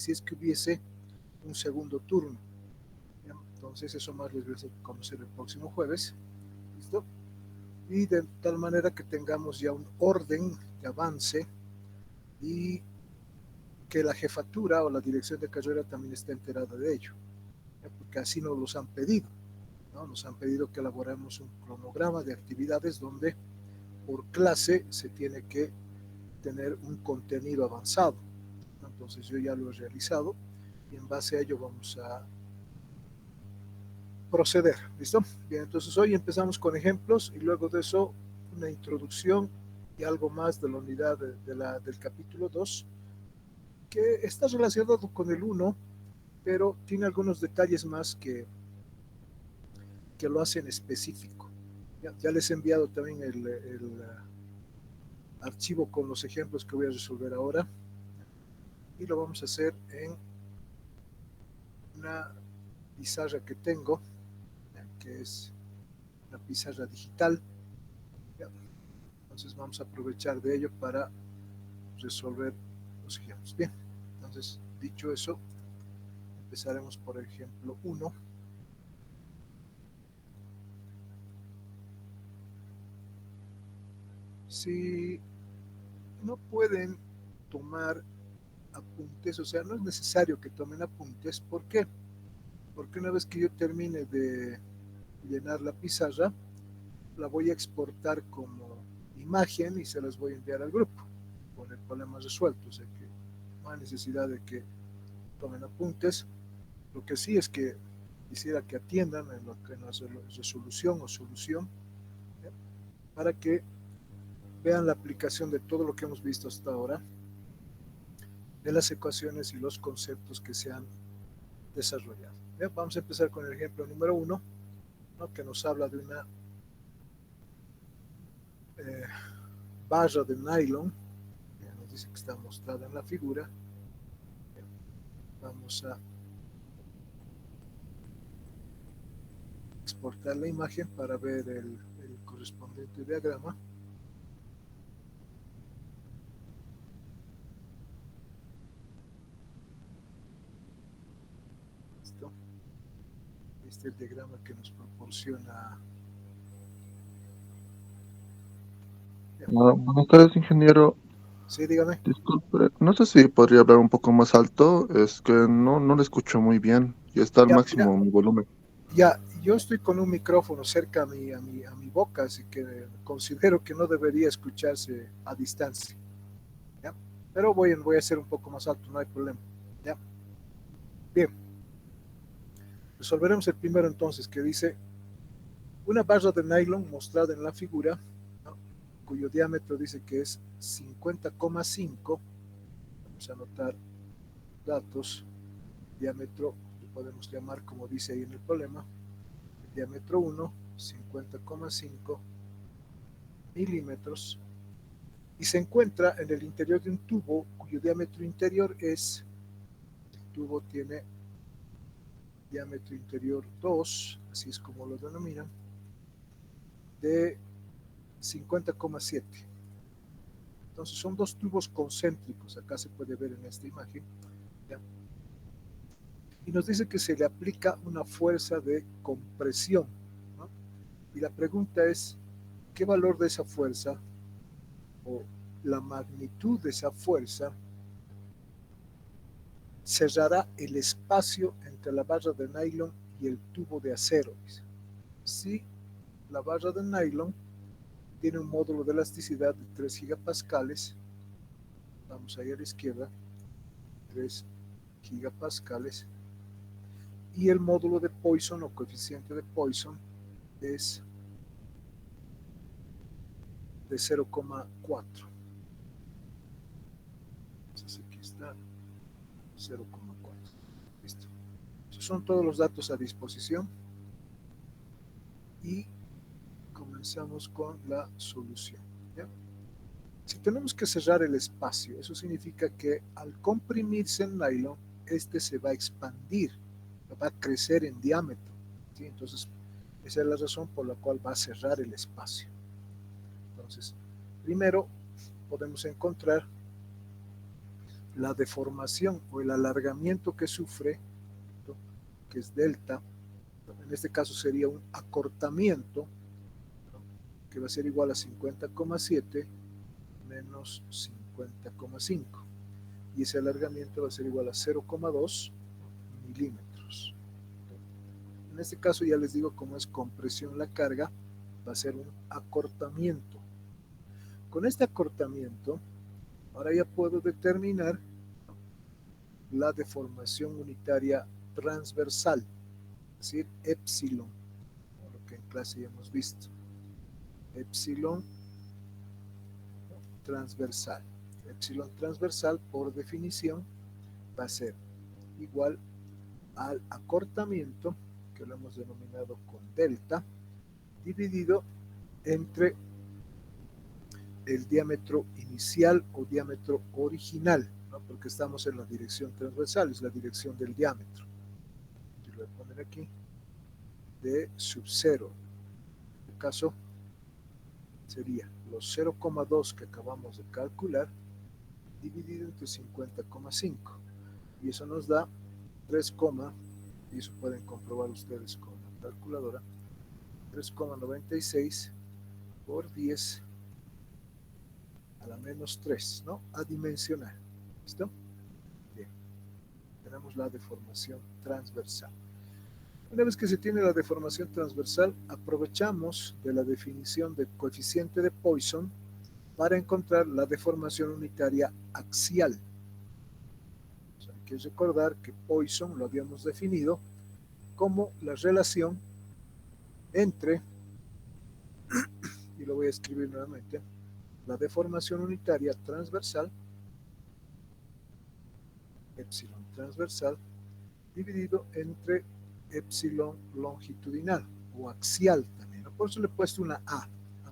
si es que hubiese un segundo turno. ¿Ya? Entonces eso más les voy a conocer el próximo jueves. ¿Listo? Y de tal manera que tengamos ya un orden de avance y que la jefatura o la dirección de carrera también esté enterada de ello, ¿ya? Porque así nos los han pedido, ¿no? Nos han pedido que elaboremos un cronograma de actividades donde por clase se tiene que tener un contenido avanzado, ¿no? Entonces yo ya lo he realizado y en base a ello vamos a proceder. ¿Listo? Bien, entonces hoy empezamos con ejemplos y luego de eso una introducción y algo más de la unidad del capítulo 2 que está relacionado con el uno, pero tiene algunos detalles más que lo hacen específico. Ya les he enviado también el archivo con los ejemplos que voy a resolver ahora y lo vamos a hacer en una pizarra que tengo, que es una pizarra digital. Entonces vamos a aprovechar de ello para resolver los ejemplos. Bien, entonces dicho eso, empezaremos por el ejemplo 1. Si no pueden tomar apuntes, o sea, no es necesario que tomen apuntes. ¿Por qué? Porque una vez que yo termine de llenar la pizarra, la voy a exportar como imagen y se las voy a enviar al grupo con el problema resuelto. O sea que no hay necesidad de que tomen apuntes. Lo que sí es que quisiera que atiendan en lo que en la resolución o solución, ¿ya? Para que vean la aplicación de todo lo que hemos visto hasta ahora, de las ecuaciones y los conceptos que se han desarrollado. Bien, vamos a empezar con el ejemplo número 1, ¿no? Que nos habla de una eh, barra de nylon, ya nos dice que está mostrada en la figura. Bien, vamos a exportar la imagen para ver el correspondiente diagrama. ¿Listo? Este es el diagrama que nos proporciona. Buenas tardes, ingeniero. Sí, dígame. Disculpe, no sé si podría hablar un poco más alto, es que no le escucho muy bien y está al Ya, mira, máximo mi volumen. ya, yo estoy con un micrófono cerca a mi boca, así que considero que no debería escucharse a distancia, ¿ya? Pero voy a hacer un poco más alto, no hay problema, ¿ya? Bien, resolveremos el primero entonces, que dice una barra de nylon mostrada en la figura, ¿no? Cuyo diámetro dice que es 50,5. Vamos a anotar datos. Diámetro lo podemos llamar como dice ahí en el problema. El diámetro 1, 50,5 milímetros. Y se encuentra en el interior de un tubo cuyo diámetro interior es, el tubo tiene diámetro interior 2, así es como lo denominan, de 50,7. Entonces son dos tubos concéntricos, acá se puede ver en esta imagen, ¿ya? Y nos dice que se le aplica una fuerza de compresión, ¿no? Y la pregunta es, ¿qué valor de esa fuerza o la magnitud de esa fuerza cerrará el espacio entre la barra de nylon y el tubo de acero? Si la barra de nylon tiene un módulo de elasticidad de 3 gigapascales, vamos ahí a la izquierda, 3 gigapascales, y el módulo de Poisson o coeficiente de Poisson es de 0,4. Entonces aquí está 0,4. Listo. Esos son todos los datos a disposición y comenzamos con la solución, ¿ya? Si tenemos que cerrar el espacio, eso significa que al comprimirse el nylon, este se va a expandir, va a crecer en diámetro, ¿sí? Entonces, esa es la razón por la cual va a cerrar el espacio. Entonces, primero podemos encontrar la deformación o el alargamiento que sufre, ¿no?, que es delta, en este caso sería un acortamiento, ¿no?, que va a ser igual a 50,7 menos 50,5. Y ese alargamiento va a ser igual a 0,2 milímetros. En este caso ya les digo, como es compresión la carga, va a ser un acortamiento. Con este acortamiento, ahora ya puedo determinar la deformación unitaria transversal, es decir, epsilon, lo que en clase ya hemos visto. Epsilon transversal. Epsilon transversal, por definición, va a ser igual al acortamiento, que lo hemos denominado con delta, dividido entre el diámetro inicial o diámetro original, ¿no?, porque estamos en la dirección transversal, es la dirección del diámetro. Yo lo voy a poner aquí, de sub 0. En este caso sería los 0,2 que acabamos de calcular dividido entre 50,5. Y eso nos da 3, y eso pueden comprobar ustedes con la calculadora, 3,96 por 10 a la menos 3, ¿no? Adimensional. ¿Listo? Bien. Tenemos la deformación transversal. Una vez que se tiene la deformación transversal, aprovechamos de la definición del coeficiente de Poisson para encontrar la deformación unitaria axial. O sea, hay que recordar que Poisson lo habíamos definido como la relación entre, y lo voy a escribir nuevamente, la deformación unitaria transversal, epsilon transversal, dividido entre epsilon longitudinal o axial también, ¿no? Por eso le he puesto una A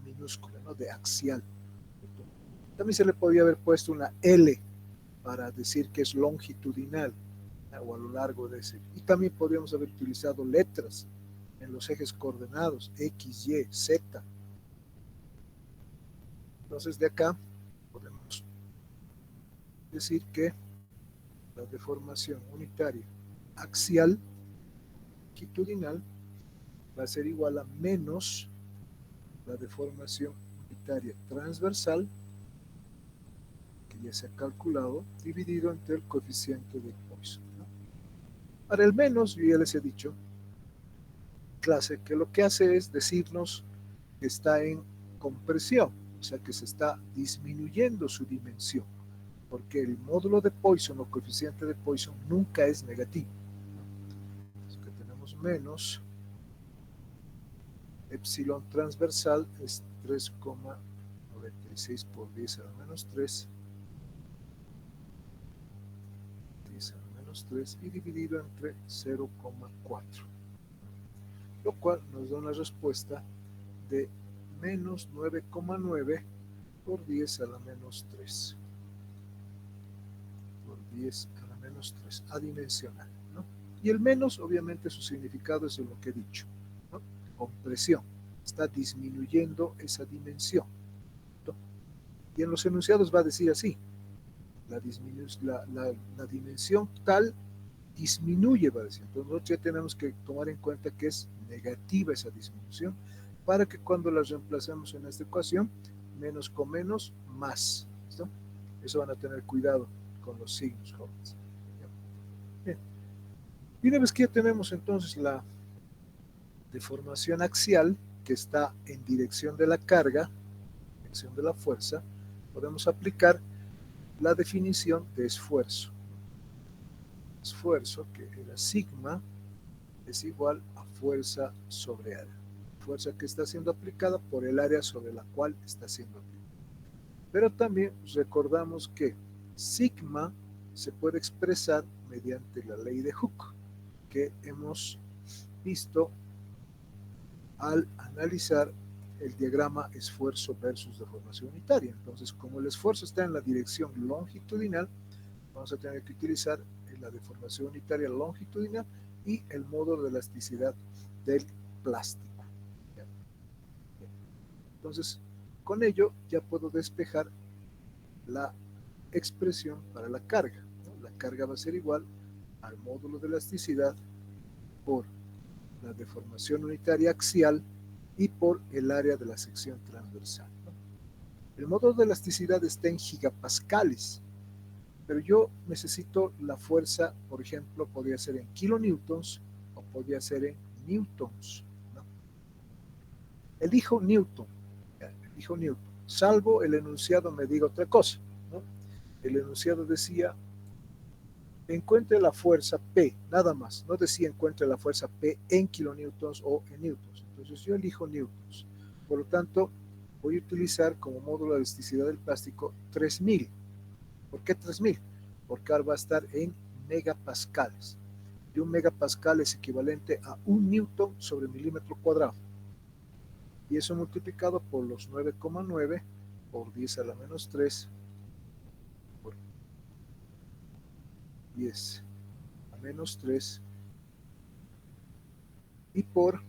minúscula, ¿no?, de axial. También se le podía haber puesto una L para decir que es longitudinal, ¿no?, o a lo largo de ese. Y también podríamos haber utilizado letras en los ejes coordenados, X, Y, Z. Entonces de acá podemos decir que la deformación unitaria axial longitudinal va a ser igual a menos la deformación unitaria transversal, que ya se ha calculado, dividido entre el coeficiente de Poisson, ¿no? Para el menos, yo ya les he dicho, clase, que lo que hace es decirnos que está en compresión, o sea que se está disminuyendo su dimensión, porque el módulo de Poisson o coeficiente de Poisson nunca es negativo, ¿no? Así que tenemos menos epsilon transversal es 3,96 por 10 a la menos 3, 10 a la menos 3, y dividido entre 0,4, lo cual nos da una respuesta de menos 9,9 por 10 a la menos 3, por 10 a la menos 3, adimensional, ¿no? Y el menos, obviamente, su significado es lo que he dicho, ¿no?, compresión, está disminuyendo esa dimensión, ¿no? Y en los enunciados va a decir así, la dimensión tal disminuye, va a decir. Entonces nosotros ya tenemos que tomar en cuenta que es negativa esa disminución, para que cuando la reemplacemos en esta ecuación, menos con menos, más. ¿Listo? Eso van a tener cuidado con los signos, jóvenes. Bien. Y una vez que ya tenemos entonces la deformación axial, que está en dirección de la carga, dirección de la fuerza, podemos aplicar la definición de esfuerzo. Esfuerzo, que era sigma, es igual a fuerza sobre área. Fuerza que está siendo aplicada por el área sobre la cual está siendo aplicada. Pero también recordamos que sigma se puede expresar mediante la ley de Hooke, que hemos visto al analizar el diagrama esfuerzo versus deformación unitaria. Entonces, como el esfuerzo está en la dirección longitudinal, vamos a tener que utilizar la deformación unitaria longitudinal y el módulo de elasticidad del plástico. Entonces, con ello ya puedo despejar la expresión para la carga, ¿no? La carga va a ser igual al módulo de elasticidad por la deformación unitaria axial y por el área de la sección transversal, ¿no? El módulo de elasticidad está en gigapascales, pero yo necesito la fuerza, por ejemplo, podría ser en kilonewtons o podría ser en newtons, ¿no? Elijo Newton, elijo Newton, salvo el enunciado me diga otra cosa, ¿no? El enunciado decía encuentre la fuerza P, nada más, no decía encuentre la fuerza P en kilonewtons o en newtons, entonces yo elijo newtons, por lo tanto voy a utilizar como módulo de elasticidad del plástico 3000. ¿Por qué 3000? Porque ahora va a estar en megapascales, y un megapascal es equivalente a un newton sobre milímetro cuadrado, y eso multiplicado por los 9,9 por 10 a la menos 3 por 10 a menos 3 y por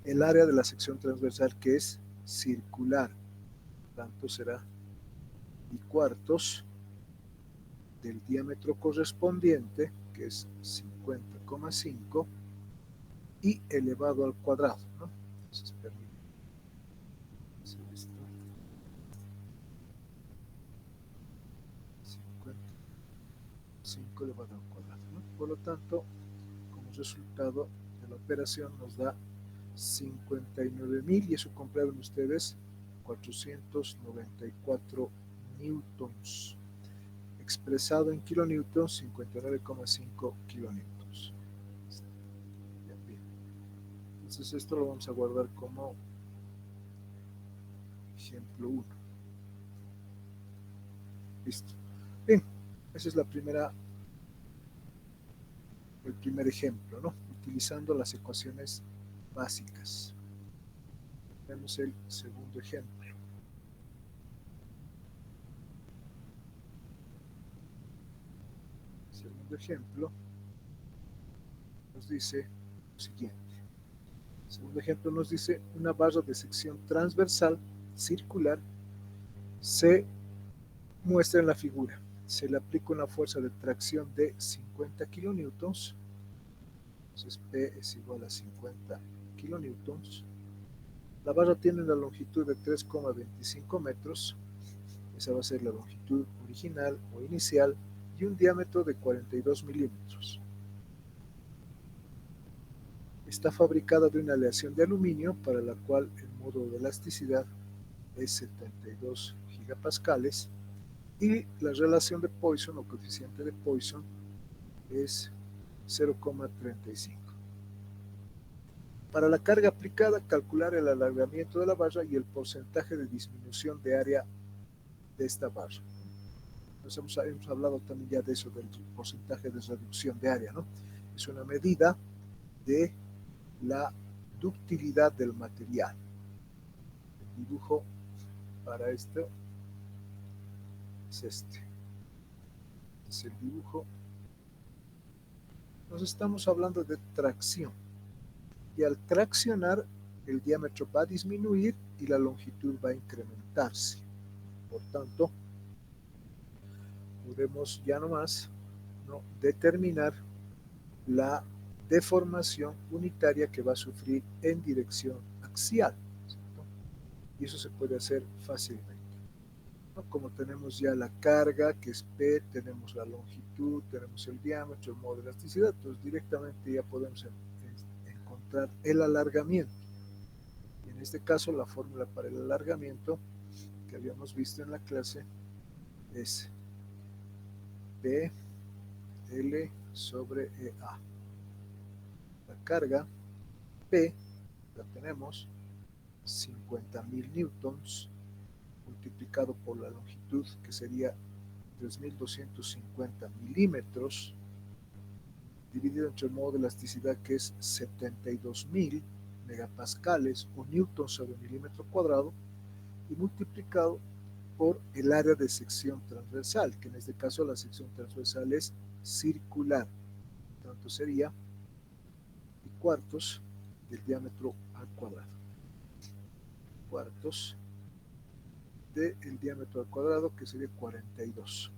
el área de la sección transversal que es circular, tanto será y cuartos del diámetro correspondiente, que es 50,5 y elevado al cuadrado, ¿no? Entonces, permítame hacer esto. 55 elevado al cuadrado, ¿no? Por lo tanto, como resultado de la operación nos da 59.000 y eso comprueben ustedes 494 newtons, expresado en kilonewtons 59,5 kilonewtons. Bien. Entonces esto lo vamos a guardar como ejemplo 1. Listo. Bien, esa es el primer ejemplo, ¿no? Utilizando las ecuaciones básicas. Vemos el segundo ejemplo. El segundo ejemplo nos dice lo siguiente. El segundo ejemplo nos dice una barra de sección transversal circular se muestra en la figura. Se le aplica una fuerza de tracción de 50 kilonewtons. Entonces P es igual a 50 kilonewtons. La barra tiene una longitud de 3,25 metros. Esa va a ser la longitud original o inicial y un diámetro de 42 milímetros. Está fabricada de una aleación de aluminio para la cual el módulo de elasticidad es 72 gigapascales y la relación de Poisson o coeficiente de Poisson es 0,35. Para la carga aplicada, calcular el alargamiento de la barra y el porcentaje de disminución de área de esta barra. Nos hemos hablado también ya de eso, del porcentaje de reducción de área, ¿no? Es una medida de la ductilidad del material. El dibujo para esto es este. Es el dibujo. Nos estamos hablando de tracción. Y al traccionar, el diámetro va a disminuir y la longitud va a incrementarse. Por tanto, podemos ya nomás, ¿no?, determinar la deformación unitaria que va a sufrir en dirección axial, ¿cierto? Y eso se puede hacer fácilmente, ¿no? Como tenemos ya la carga, que es P, tenemos la longitud, tenemos el diámetro, el modo de elasticidad, entonces directamente ya podemos encontrar el alargamiento. Y en este caso, la fórmula para el alargamiento que habíamos visto en la clase es P L sobre EA. La carga P la tenemos 50.000 newtons multiplicado por la longitud que sería 3.250 milímetros dividido entre el modo de elasticidad que es 72.000 megapascales o newtons sobre milímetro cuadrado y multiplicado por el área de sección transversal, que en este caso la sección transversal es circular, tanto sería y cuartos del diámetro al cuadrado. Cuartos del diámetro al cuadrado, que sería 42.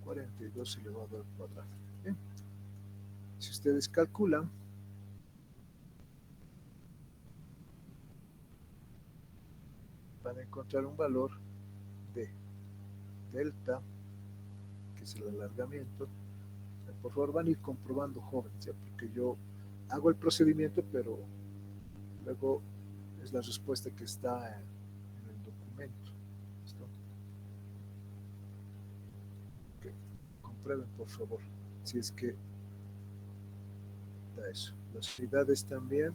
42 elevado al cuadrado. Bien. Si ustedes calculan, van a encontrar un valor de delta, que es el alargamiento. Por favor, van a ir comprobando, jóvenes, ¿ya? Porque yo hago el procedimiento, pero luego es la respuesta que está en el documento. ¿Listo? Okay. Comprueben, por favor, si es que da eso. Las unidades también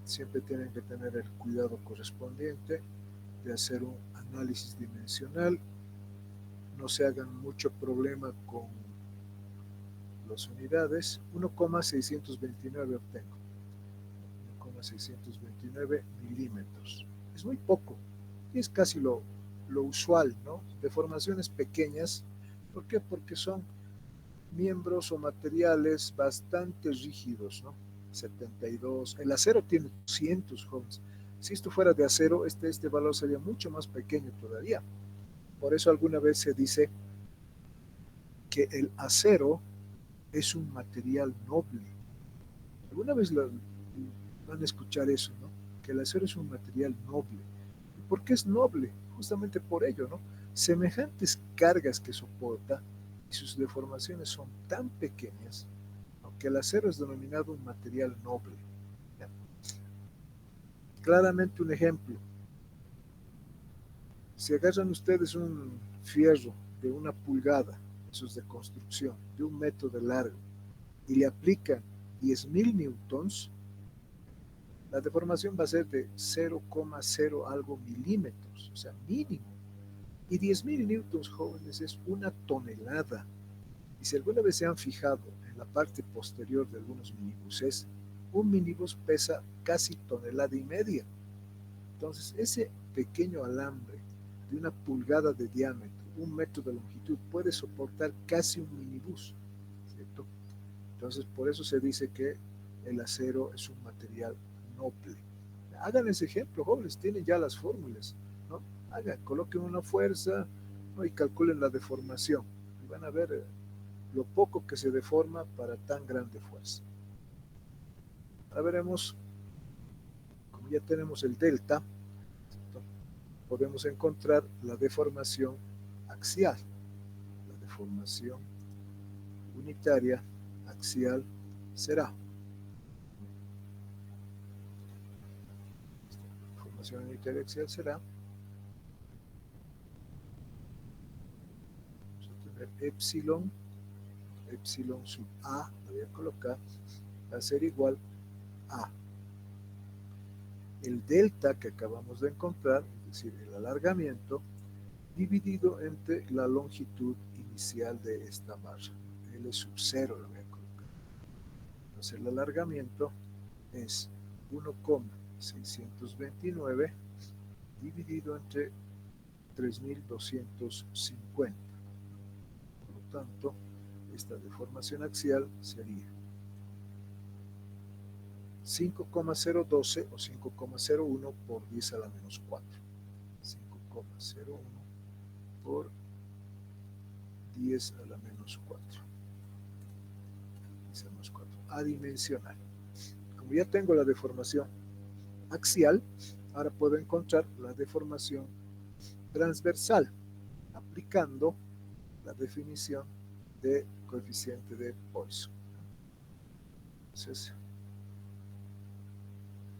siempre tienen que tener el cuidado correspondiente de hacer un análisis dimensional. No se hagan mucho problema con las unidades. 1,629 obtengo. 1,629 milímetros. Es muy poco. Y es casi lo usual, ¿no? Deformaciones pequeñas. ¿Por qué? Porque son miembros o materiales bastante rígidos, ¿no? 72. El acero tiene 200, jóvenes. Si esto fuera de acero, este valor sería mucho más pequeño todavía. Por eso alguna vez se dice que el acero es un material noble. Alguna vez van a escuchar eso, ¿no? Que el acero es un material noble. ¿Por qué es noble? Justamente por ello, ¿no? Semejantes cargas que soporta y sus deformaciones son tan pequeñas, ¿no? Que el acero es denominado un material noble. ¿Ya? Claramente un ejemplo. Si agarran ustedes un fierro de 1 pulgada, eso es de construcción, de 1 metro de largo, y le aplican 10.000 newtons, la deformación va a ser de 0,0 algo milímetros, o sea, mínimo. Y 10.000 newtons, jóvenes, es 1 tonelada. Y si alguna vez se han fijado en la parte posterior de algunos minibuses, un minibus pesa casi 1,5 toneladas. Entonces, ese pequeño alambre de 1 pulgada de diámetro, 1 metro de longitud, puede soportar casi un minibús, ¿cierto? Entonces, por eso se dice que el acero es un material noble. Hagan ese ejemplo, jóvenes, tienen ya las fórmulas, ¿no? Coloquen una fuerza, ¿no? Y calculen la deformación. Y van a ver lo poco que se deforma para tan grande fuerza. Ahora veremos, como ya tenemos el delta, ¿cierto? Podemos encontrar la deformación axial. La deformación unitaria axial será. La deformación unitaria axial será. Vamos a tener epsilon sub a, lo voy a colocar, va a ser igual a el delta que acabamos de encontrar, es decir, el alargamiento, dividido entre la longitud inicial de esta barra. L sub 0 lo voy a colocar. Entonces el alargamiento es 1,629 dividido entre 3.250. Por lo tanto, esta deformación axial sería 5,012 o 5,01 por 10 a la menos 4. 5,01 por 10 a la menos 4. 10 a la menos 4. Adimensional. Como ya tengo la deformación axial, ahora puedo encontrar la deformación transversal aplicando la definición de coeficiente de Poisson. Entonces,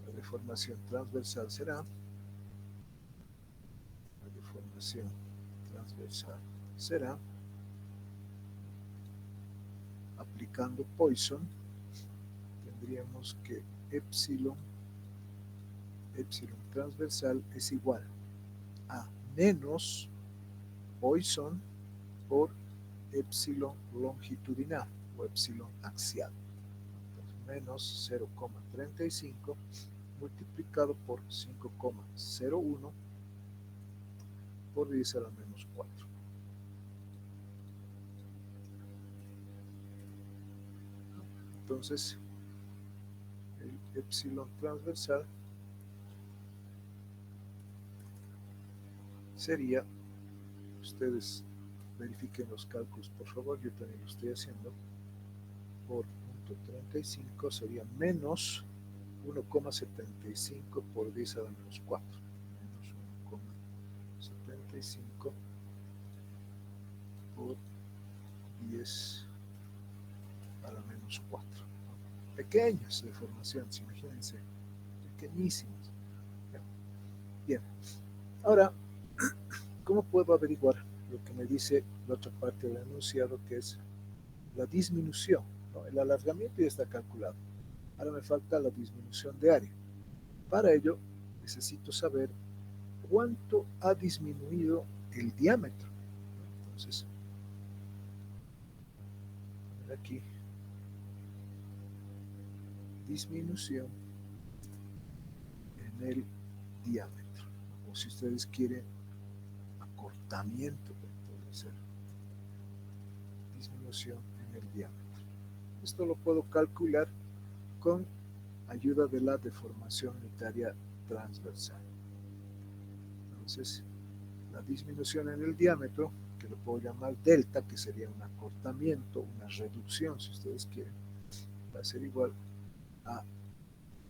la deformación transversal será, la deformación transversal será, aplicando Poisson, tendríamos que epsilon transversal es igual a menos Poisson por epsilon longitudinal o epsilon axial. Entonces, menos 0,35 multiplicado por 5,01 por 10 a la menos 4. Entonces, el epsilon transversal sería, ustedes verifiquen los cálculos por favor, yo también lo estoy haciendo, por punto 35 sería menos 1,75 por 10 a la menos 4, menos 1,75 por 10 a la menos 4. Pequeñas deformaciones, imagínense, pequeñísimas. Bien, ahora, ¿cómo puedo averiguar lo que me dice la otra parte del enunciado, que es la disminución? ¿No? El alargamiento ya está calculado. Ahora me falta la disminución de área. Para ello, necesito saber cuánto ha disminuido el diámetro. Entonces, aquí, disminución en el diámetro. O si ustedes quieren, acortamiento, puede ser disminución en el diámetro. Esto lo puedo calcular con ayuda de la deformación unitaria transversal. Entonces, la disminución en el diámetro, que lo puedo llamar delta, que sería un acortamiento, una reducción, si ustedes quieren, va a ser igual a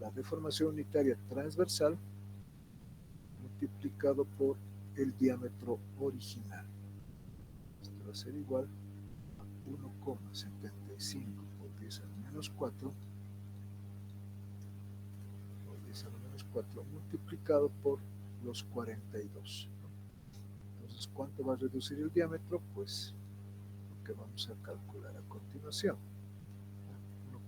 la deformación unitaria transversal multiplicado por el diámetro original. Esto va a ser igual a 1,75 por 10 a la menos 4 por 10 a la menos 4 multiplicado por los 42. Entonces, ¿cuánto va a reducir el diámetro? Pues lo que vamos a calcular a continuación.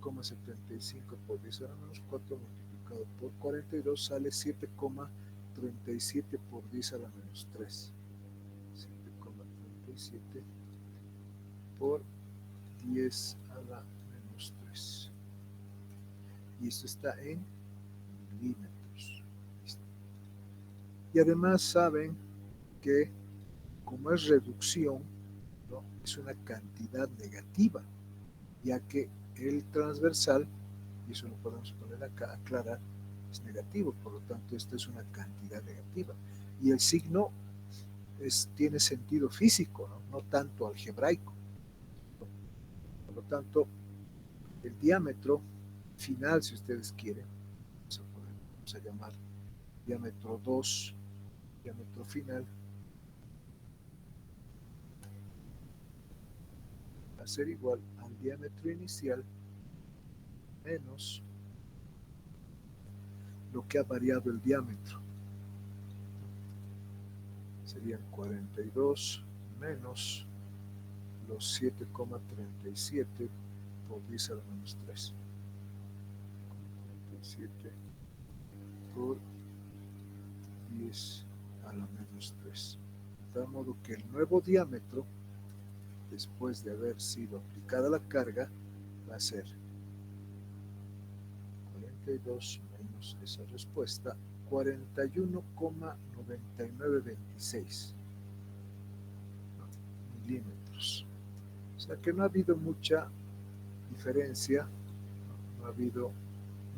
1,75 por 10 a la menos 4 multiplicado por 42 sale 7,37 por 10 a la menos 3. 7,37 por 10 a la menos 3. Y esto está en milímetros. Y además saben que como es reducción, ¿no? Es una cantidad negativa, ya que el transversal, y eso lo podemos poner acá, aclarar, es negativo, por lo tanto esta es una cantidad negativa. Y el signo tiene sentido físico, ¿no? No tanto algebraico. Por lo tanto, el diámetro final, si ustedes quieren, vamos a llamar diámetro 2, diámetro final, va a ser igual al diámetro inicial menos lo que ha variado el diámetro. Serían 42 menos los 7,37 por 10 a la menos 3. 37 por 10 a la menos 3. De tal modo que el nuevo diámetro, después de haber sido aplicada la carga, va a ser 42 menos esa respuesta, 41,9926 milímetros. O sea que no ha habido mucha diferencia, no ha habido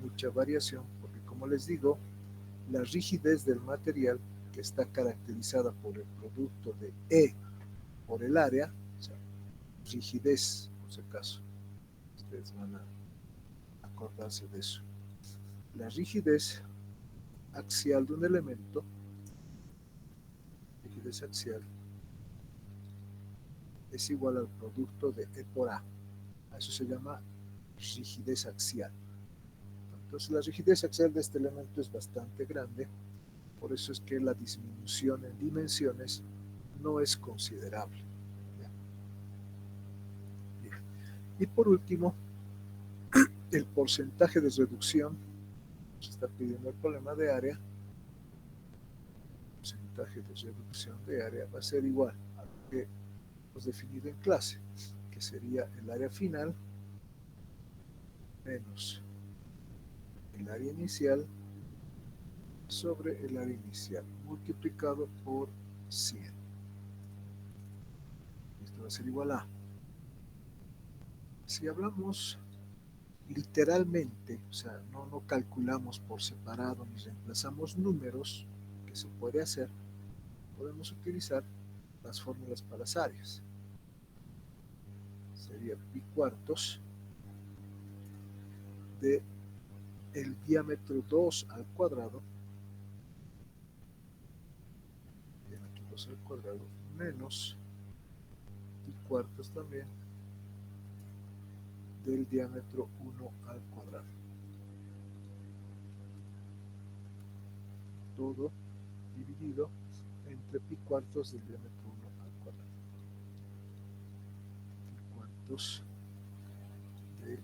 mucha variación, porque como les digo, la rigidez del material, que está caracterizada por el producto de E por el área, o sea, rigidez, por si acaso, ustedes van a acordarse de eso. La rigidez axial de un elemento, rigidez axial, es igual al producto de E por A. A eso se llama rigidez axial. Entonces la rigidez axial de este elemento es bastante grande, por eso es que la disminución en dimensiones no es considerable. Bien. Y por último, el porcentaje de reducción, se está pidiendo el problema de área, el porcentaje de reducción de área va a ser igual a lo que hemos definido en clase, que sería el área final menos el área inicial sobre el área inicial multiplicado por 100. Esto va a ser igual a, si hablamos literalmente, o sea, no calculamos por separado ni reemplazamos números, que se puede hacer, podemos utilizar las fórmulas para las áreas. Sería pi cuartos de el diámetro 2 al cuadrado, diámetro 2 al cuadrado, menos pi cuartos también del diámetro 1 al cuadrado. Todo dividido entre pi cuartos del diámetro 1 al cuadrado. Pi cuartos del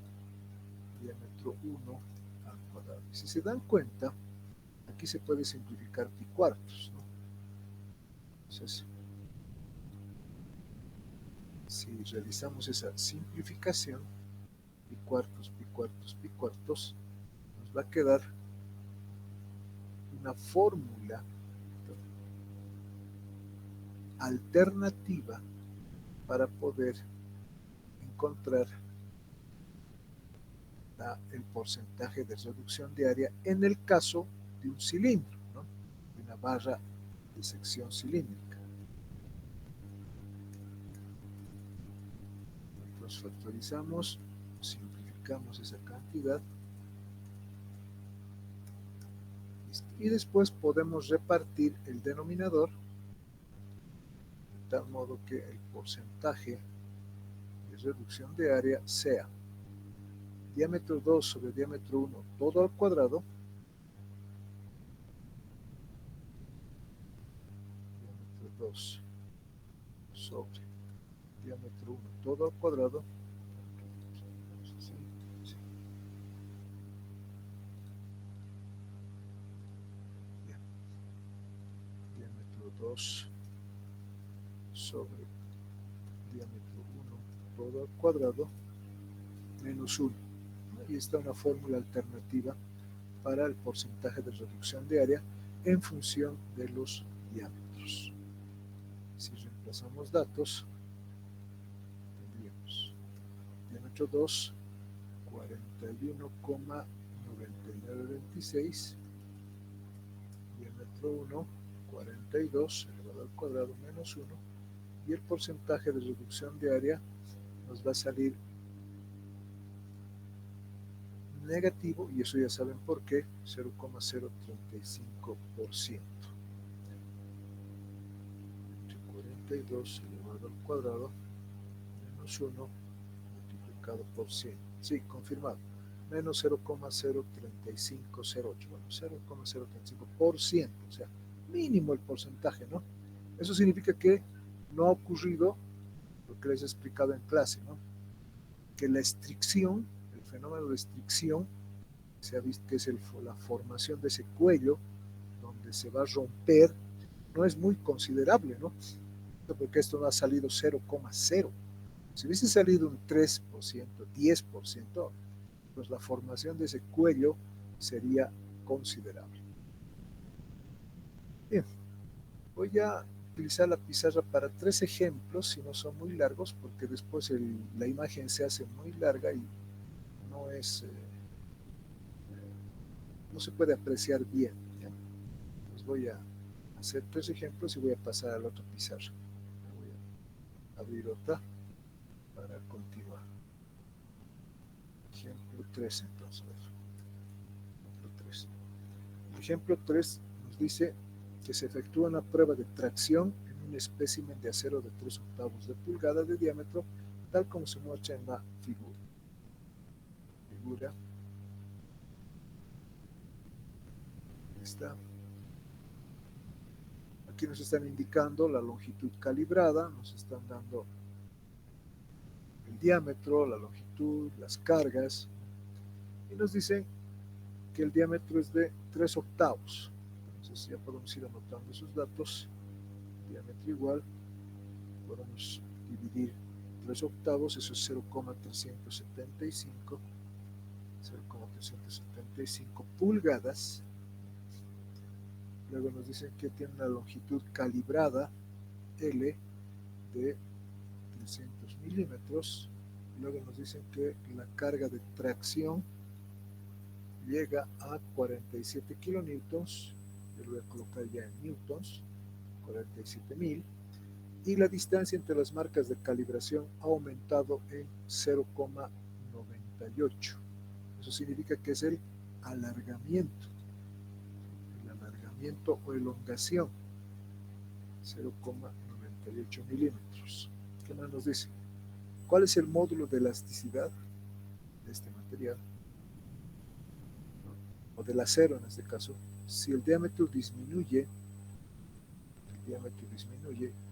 diámetro 1 al cuadrado. Y si se dan cuenta, aquí se puede simplificar pi cuartos, ¿no? Entonces, si realizamos esa simplificación, pi cuartos, pi cuartos, pi cuartos, nos va a quedar una fórmula alternativa para poder encontrar el porcentaje de reducción de área en el caso de un cilindro, ¿no? De una barra de sección cilíndrica. Nosotros factorizamos, simplificamos esa cantidad y después podemos repartir el denominador de tal modo que el porcentaje de reducción de área sea diámetro 2 sobre diámetro 1 todo al cuadrado, diámetro 2 sobre diámetro 1 todo al cuadrado, diámetro 2 sobre diámetro 1 todo al cuadrado menos 1. Ahí está una fórmula alternativa para el porcentaje de reducción de área en función de los diámetros. Si reemplazamos datos, tendríamos diámetro 2, 41,9926, diámetro 1, 42 elevado al cuadrado menos 1, y el porcentaje de reducción de área nos va a salir negativo, y eso ya saben por qué, 0,035%. Entre 42 elevado al cuadrado menos 1 multiplicado por 100. Sí, confirmado. Menos 0,03508. Bueno, 0,035%. O sea, mínimo el porcentaje, ¿no? Eso significa que no ha ocurrido lo que les he explicado en clase, ¿no? Que la estricción, el fenómeno de estricción, se ha visto que es la formación de ese cuello donde se va a romper, no es muy considerable, ¿no? Porque esto no ha salido 0,0. Si hubiese salido un 3%, 10%, pues la formación de ese cuello sería considerable. Bien, voy a utilizar la pizarra para 3 ejemplos, si no son muy largos, porque después la imagen se hace muy larga y no es, no se puede apreciar bien, ¿ya? Pues voy a hacer 3 ejemplos y voy a pasar a la otra pizarra. Voy a abrir otra para continuar. Ejemplo 3, entonces. Ejemplo 3. El ejemplo 3 nos dice que se efectúa una prueba de tracción en un espécimen de acero de 3/8 de pulgada de diámetro, tal como se muestra en la figura. Está. Aquí nos están indicando la longitud calibrada, nos están dando el diámetro, la longitud, las cargas, y nos dicen que el diámetro es de 3/8. Entonces ya podemos ir anotando esos datos. Diámetro igual, podemos dividir 3/8, eso es 0,375 pulgadas. Luego nos dicen que tiene una longitud calibrada L de 300 milímetros. Luego nos dicen que la carga de tracción llega a 47 kilonewtons. Yo lo voy a colocar ya en newtons. 47.000, y la distancia entre las marcas de calibración ha aumentado en 0,98. Eso significa que es el alargamiento o elongación, 0,98 milímetros. ¿Qué más nos dice? ¿Cuál es el módulo de elasticidad de este material? O del acero en este caso. Si el diámetro disminuye,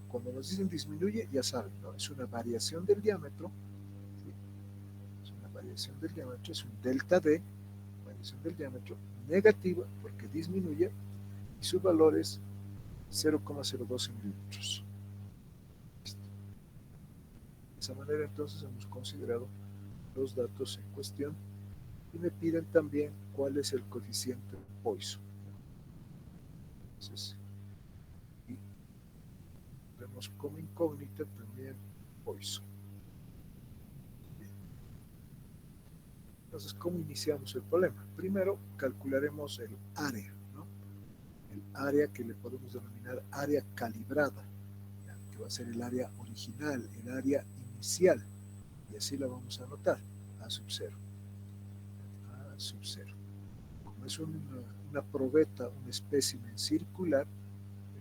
cuando nos dicen disminuye, ya saben, ¿no? Es una variación del diámetro, ¿sí? Es una variación del diámetro, es un delta D, variación del diámetro negativa porque disminuye, y su valor es 0,012 milímetros. De esa manera entonces hemos considerado los datos en cuestión, y me piden también cuál es el coeficiente de Poisson. Entonces, y vemos como incógnita también Poisson. Entonces, ¿cómo iniciamos el problema? Primero, calcularemos el área, ¿no? El área que le podemos denominar área calibrada, ¿ya? Que va a ser el área original, el área inicial, y así la vamos a anotar, A sub 0. A sub 0. Como es una probeta, un espécimen circular,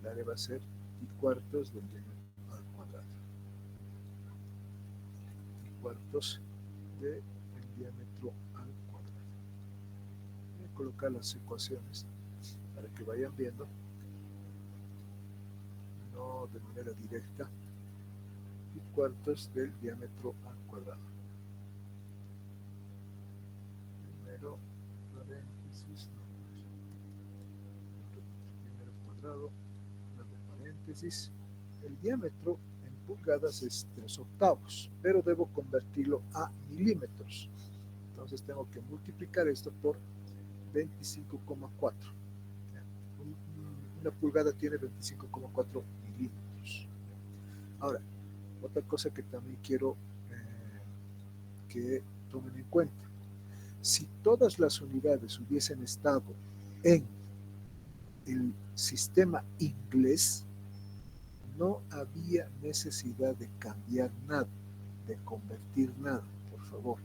el área va a ser pi cuartos del diámetro al cuadrado. Pi cuartos del diámetro al cuadrado. Voy a colocar las ecuaciones para que vayan viendo, no de manera directa. Pi cuartos del diámetro al cuadrado. Primero paréntesis, primero cuadrado, paréntesis. El diámetro en pulgadas es 3/8, pero debo convertirlo a milímetros. Entonces tengo que multiplicar esto por 25,4. Una pulgada tiene 25,4 milímetros. Ahora, otra cosa que también quiero que tomen en cuenta. Si todas las unidades hubiesen estado en el sistema inglés, no había necesidad de cambiar nada, de convertir nada, por favor.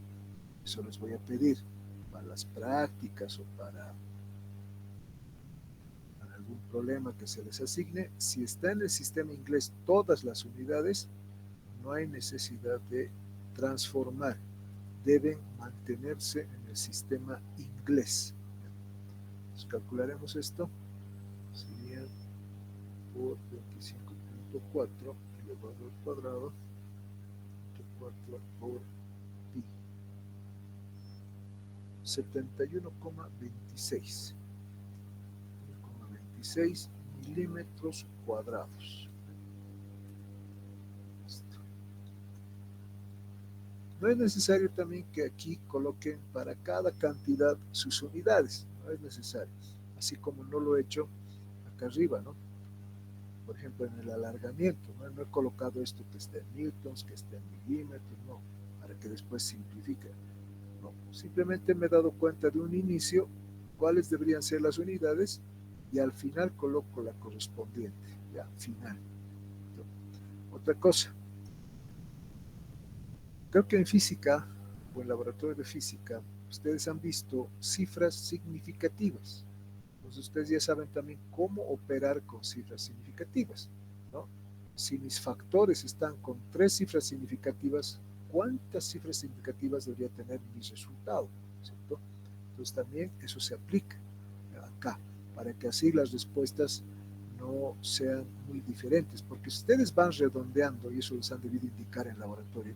Eso les voy a pedir para las prácticas o para algún problema que se les asigne. Si está en el sistema inglés todas las unidades, no hay necesidad de transformar, deben mantenerse en el sistema inglés. Entonces calcularemos esto, sería por 25.4 elevado al cuadrado, 4 por pi, 71,26 milímetros cuadrados. No es necesario también que aquí coloquen para cada cantidad sus unidades, no es necesario, así como no lo he hecho acá arriba, ¿no? Por ejemplo, en el alargamiento, no he colocado esto que esté en newtons, que esté en milímetros, no, para que después simplifique. No, simplemente me he dado cuenta de un inicio, cuáles deberían ser las unidades, y al final coloco la correspondiente, ya, final. ¿No? Otra cosa, creo que en física o en laboratorio de física ustedes han visto cifras significativas. Entonces ustedes ya saben también cómo operar con cifras significativas, ¿no? Si mis factores están con 3 cifras significativas, ¿cuántas cifras significativas debería tener mi resultado? ¿Cierto? Entonces también eso se aplica acá, para que así las respuestas no sean muy diferentes, porque si ustedes van redondeando, y eso les han debido indicar en laboratorio,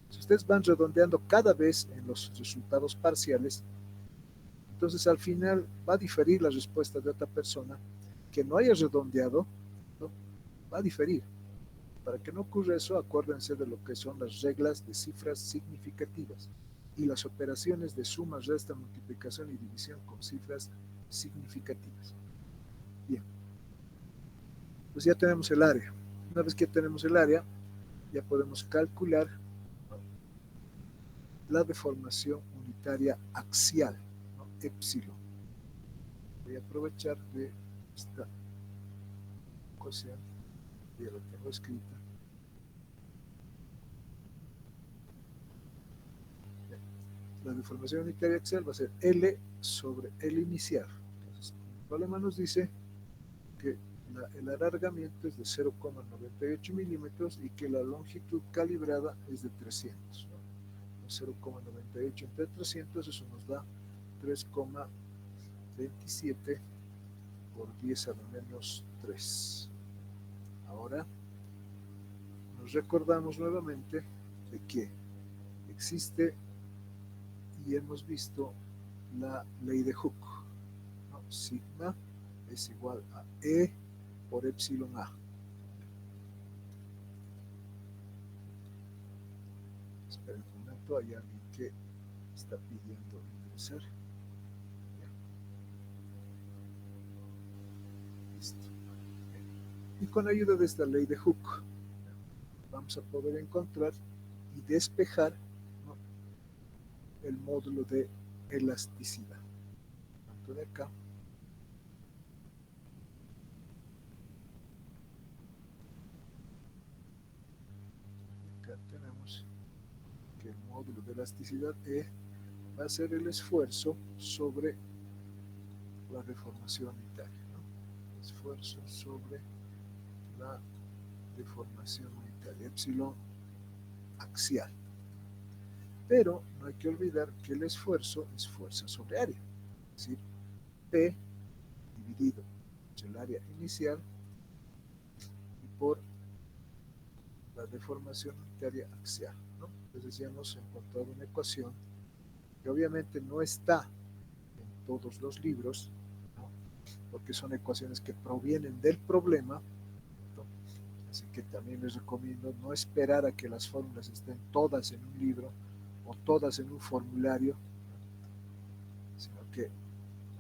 si ustedes van redondeando cada vez en los resultados parciales, entonces al final va a diferir la respuesta de otra persona que no haya redondeado, ¿no? Va a diferir. Para que no ocurra eso, acuérdense de lo que son las reglas de cifras significativas y las operaciones de suma, resta, multiplicación y división con cifras significativas. Bien, pues ya tenemos el área. Una vez que tenemos el área, ya podemos calcular, ¿no?, la deformación unitaria axial, ¿no?, epsilon. Voy a aprovechar de esta ecuación ya lo tengo escrita. La deformación unitaria axial va a ser L sobre L inicial. Entonces, el problema nos dice que el alargamiento es de 0,98 milímetros y que la longitud calibrada es de 300. ¿No? 0,98 entre 300, eso nos da 3,27 por 10 a la menos 3. Ahora nos recordamos nuevamente de que existe y hemos visto la ley de Hooke, ¿no? Sigma es igual a E por epsilon A. Esperen un momento, hay alguien que está pidiendo ingresar. Listo. Y con ayuda de esta ley de Hooke vamos a poder encontrar y despejar, ¿no?, el módulo de elasticidad. Tanto de acá. Acá tenemos que el módulo de elasticidad E va a ser el esfuerzo sobre la deformación unitaria, ¿no? Esfuerzo sobre la deformación unitaria, epsilon axial. Pero no hay que olvidar que el esfuerzo es fuerza sobre área, es decir, P dividido entre el área inicial y por la deformación unitaria axial, ¿no? Entonces ya hemos encontrado una ecuación que obviamente no está en todos los libros, ¿no?, porque son ecuaciones que provienen del problema, ¿no? Así que también les recomiendo no esperar a que las fórmulas estén todas en un libro o todas en un formulario, sino que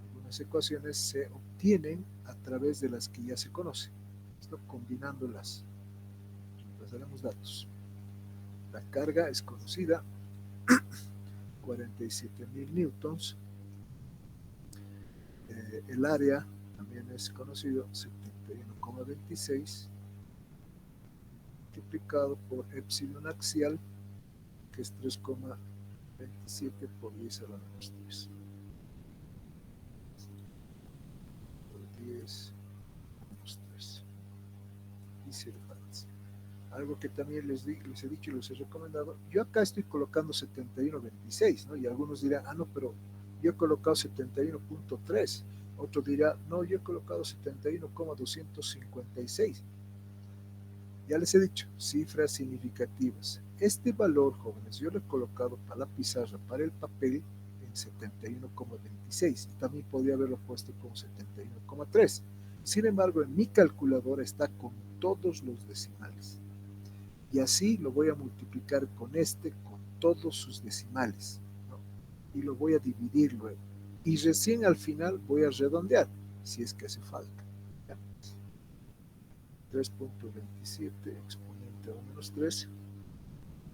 algunas ecuaciones se obtienen a través de las que ya se conocen, esto combinándolas. Reemplazaremos datos. La carga es conocida, 47.000 newtons. El área también es conocido, 71,26 multiplicado por epsilon axial, que es 3,27 por 10 a la menos 3. Por 10 menos 3. Discrepancia. Algo que también les he dicho y les he recomendado, yo acá estoy colocando 71,26, ¿no? Y algunos dirán, no, pero yo he colocado 71,3. Otro dirá, no, yo he colocado 71,256. Ya les he dicho, cifras significativas. Este valor, jóvenes, yo lo he colocado para la pizarra, para el papel, en 71,26. También podría haberlo puesto como 71,3. Sin embargo, en mi calculadora está con todos los decimales. Y así lo voy a multiplicar con todos sus decimales, ¿no? Y lo voy a dividir luego. Y recién al final voy a redondear, si es que hace falta. 3.27 exponente a la menos 3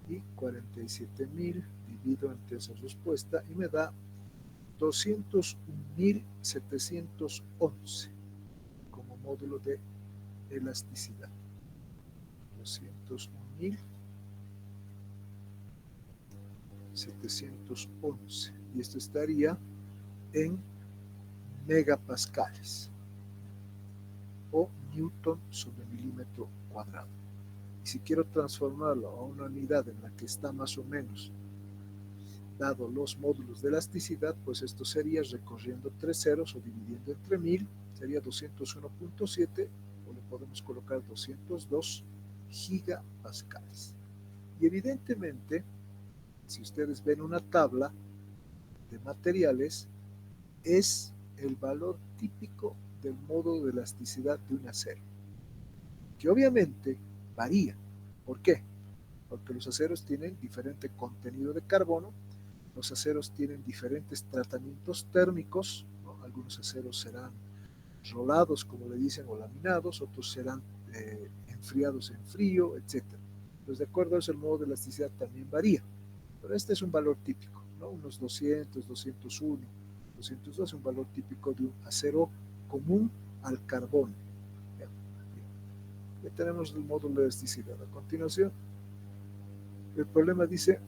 y 47.000 divido entre esa respuesta y me da 201.711 como módulo de elasticidad. 201.711 y esto estaría en megapascales o newton sobre milímetro cuadrado. Y si quiero transformarlo a una unidad en la que está más o menos dado los módulos de elasticidad, pues esto sería recorriendo 3 ceros o dividiendo entre 1000, sería 201.7 o le podemos colocar 202 gigapascales. Y evidentemente, si ustedes ven una tabla de materiales, es el valor típico del módulo de elasticidad de un acero, que obviamente varía. ¿Por qué? Porque los aceros tienen diferente contenido de carbono, los aceros tienen diferentes tratamientos térmicos, ¿no? Algunos aceros serán rolados, como le dicen, o laminados, otros serán enfriados en frío, etc. Entonces, de acuerdo a eso, el modo de elasticidad también varía, pero este es un valor típico, ¿no? Unos 200, 201, 202 es un valor típico de un acero común al carbono. Ya tenemos el módulo de elasticidad. A continuación, el problema dice,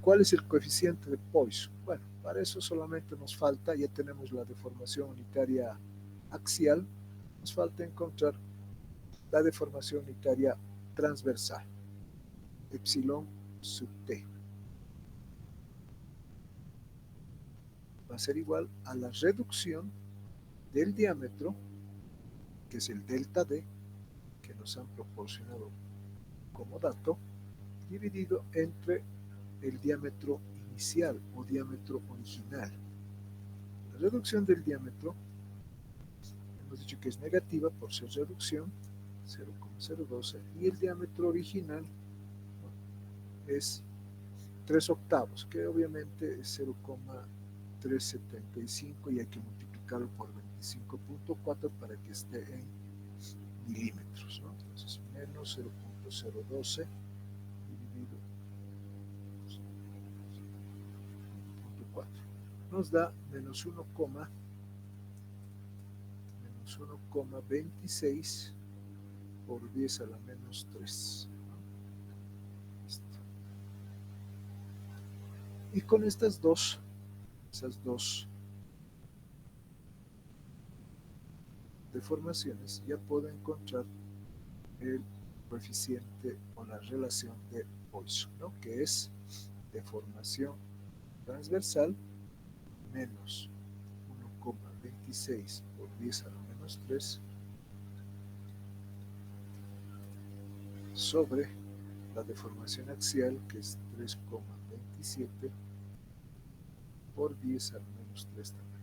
¿cuál es el coeficiente de Poisson? Bueno, para eso solamente nos falta, ya tenemos la deformación unitaria axial, nos falta encontrar la deformación unitaria transversal, epsilon sub t. Va a ser igual a la reducción del diámetro, que es el delta d, que nos han proporcionado como dato, dividido entre el diámetro inicial o diámetro original. La reducción del diámetro, hemos dicho que es negativa por ser reducción, 0,012, y el diámetro original es 3 octavos, que obviamente es 0,375 y hay que multiplicarlo por 25.4 para que esté en milímetros, ¿no? Entonces, menos 0,012 dividido por 4 nos da menos 1,26 por 10 a la menos 3. Y con esas dos deformaciones ya puedo encontrar el coeficiente o la relación de Poisson, ¿no? Que es deformación transversal menos 1,26 por 10 a la menos 3 sobre la deformación axial, que es 3,27 por 10 a la menos 3 también.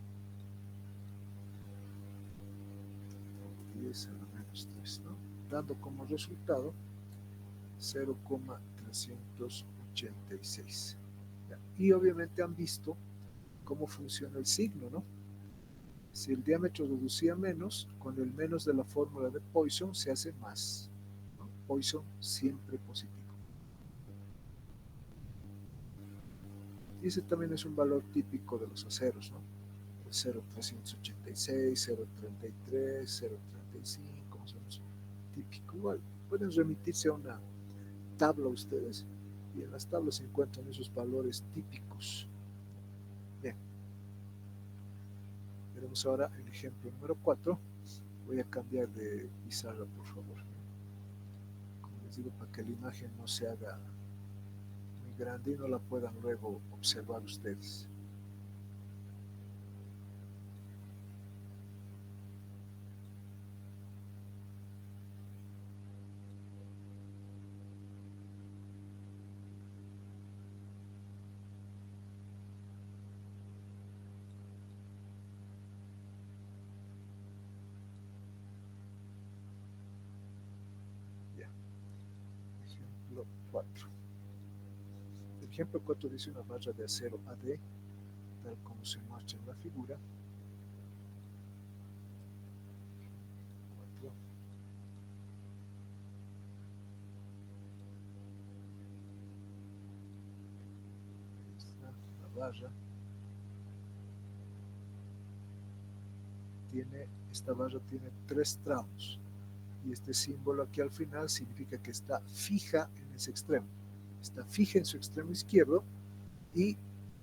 Por 10 a la menos 3, ¿no? Dando como resultado 0,386. Y obviamente han visto cómo funciona el signo, ¿no? Si el diámetro reducía menos, con el menos de la fórmula de Poisson se hace más, ¿no? Poisson siempre positivo. Y ese también es un valor típico de los aceros, ¿no? El 0,386, 0,33, 0,35, más o menos típico. Igual, pueden remitirse a una tabla ustedes y en las tablas se encuentran esos valores típicos. Bien, veremos ahora el ejemplo número 4. Voy a cambiar de pizarra, por favor. Como les digo, para que la imagen no se haga muy grande y no la puedan luego observar ustedes. Ya, ejemplo 4. El ejemplo 4 dice una barra de acero AD, tal como se muestra en la figura. 4. La barra esta barra tiene 3 tramos y este símbolo aquí al final significa que está fija en ese extremo. Está fija en su extremo izquierdo y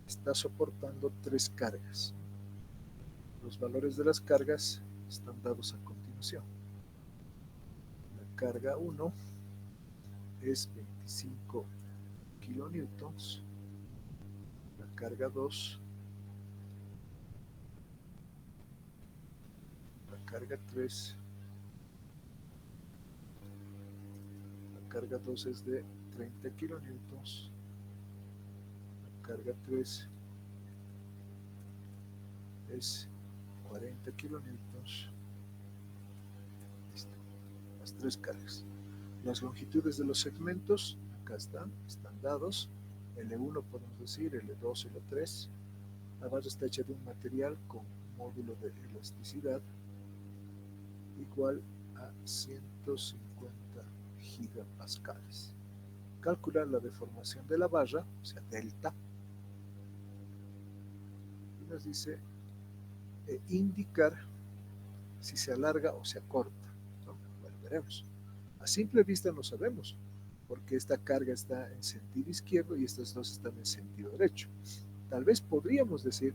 está soportando 3 cargas. Los valores de las cargas están dados a continuación. La carga 1 es 25 kilonewtons. La carga 2, la carga 3, la carga 2 es de 30 kilonewtons. La carga 3 es 40 kilonewtons. Listo. Las 3 cargas. Las longitudes de los segmentos, acá están dados. L1 podemos decir, L2, L3. La barra está hecha de un material con módulo de elasticidad igual a 150 gigapascales. Calcular la deformación de la barra, o sea, delta, y nos dice indicar si se alarga o se acorta, ¿no? Bueno, veremos. A simple vista no sabemos, porque esta carga está en sentido izquierdo y estas dos están en sentido derecho. Tal vez podríamos decir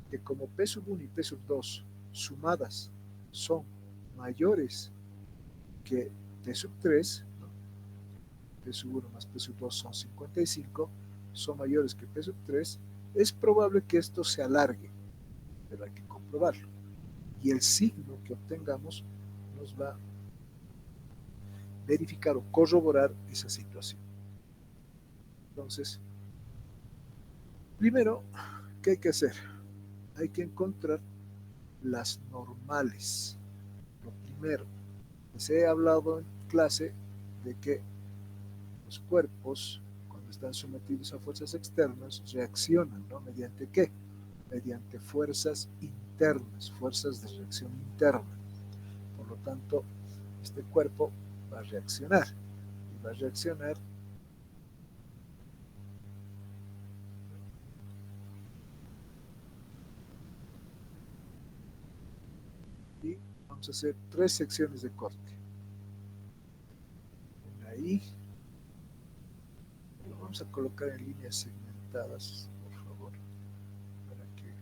que como P sub 1 y P sub 2 sumadas son mayores que P sub 3, ¿no? P sub 1 más P sub 2 son 55, son mayores que P sub 3, es probable que esto se alargue, pero hay que comprobarlo. Y el signo que obtengamos nos va a verificar o corroborar esa situación. Entonces, primero, ¿qué hay que hacer? Hay que encontrar las normales. Lo primero, les he hablado en clase de que los cuerpos, cuando están sometidos a fuerzas externas, reaccionan, ¿no? ¿Mediante qué? Mediante fuerzas internas, fuerzas de reacción interna. Por lo tanto, este cuerpo va a reaccionar y va a reaccionar y vamos a hacer 3 secciones de corte. Ahí lo vamos a colocar en líneas segmentadas, por favor, para que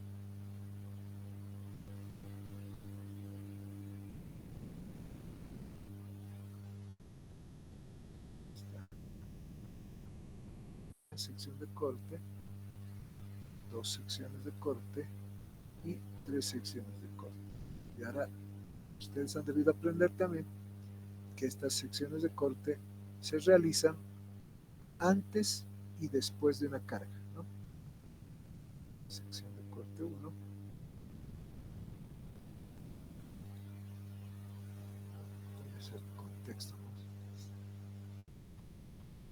esta sección de corte, 2 secciones de corte y 3 secciones de corte. Y ahora ustedes han debido aprender también que estas secciones de corte se realizan antes y después de una carga, ¿no? Sección de corte 1, es el contexto, ¿no?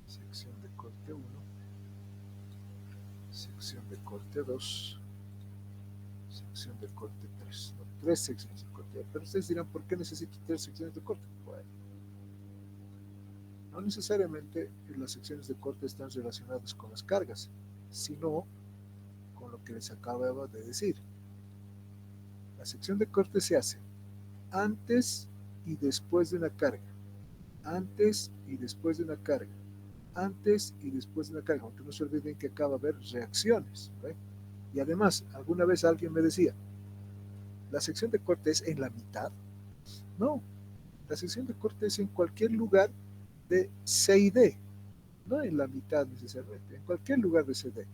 Sección de corte 1, sección de corte 2, sección de corte 3, ¿no? 3 secciones de corte. Pero ustedes dirán, ¿por qué necesito 3 secciones de corte? Bueno, no necesariamente las secciones de corte están relacionadas con las cargas, sino con lo que les acababa de decir. La sección de corte se hace antes y después de una carga, antes y después de una carga, antes y después de una carga, aunque no se olviden que acaba de haber reacciones, ¿ve? Y además, alguna vez alguien me decía, ¿la sección de corte es en la mitad? No, la sección de corte es en cualquier lugar de C y D, no en la mitad necesariamente, en cualquier lugar de CD.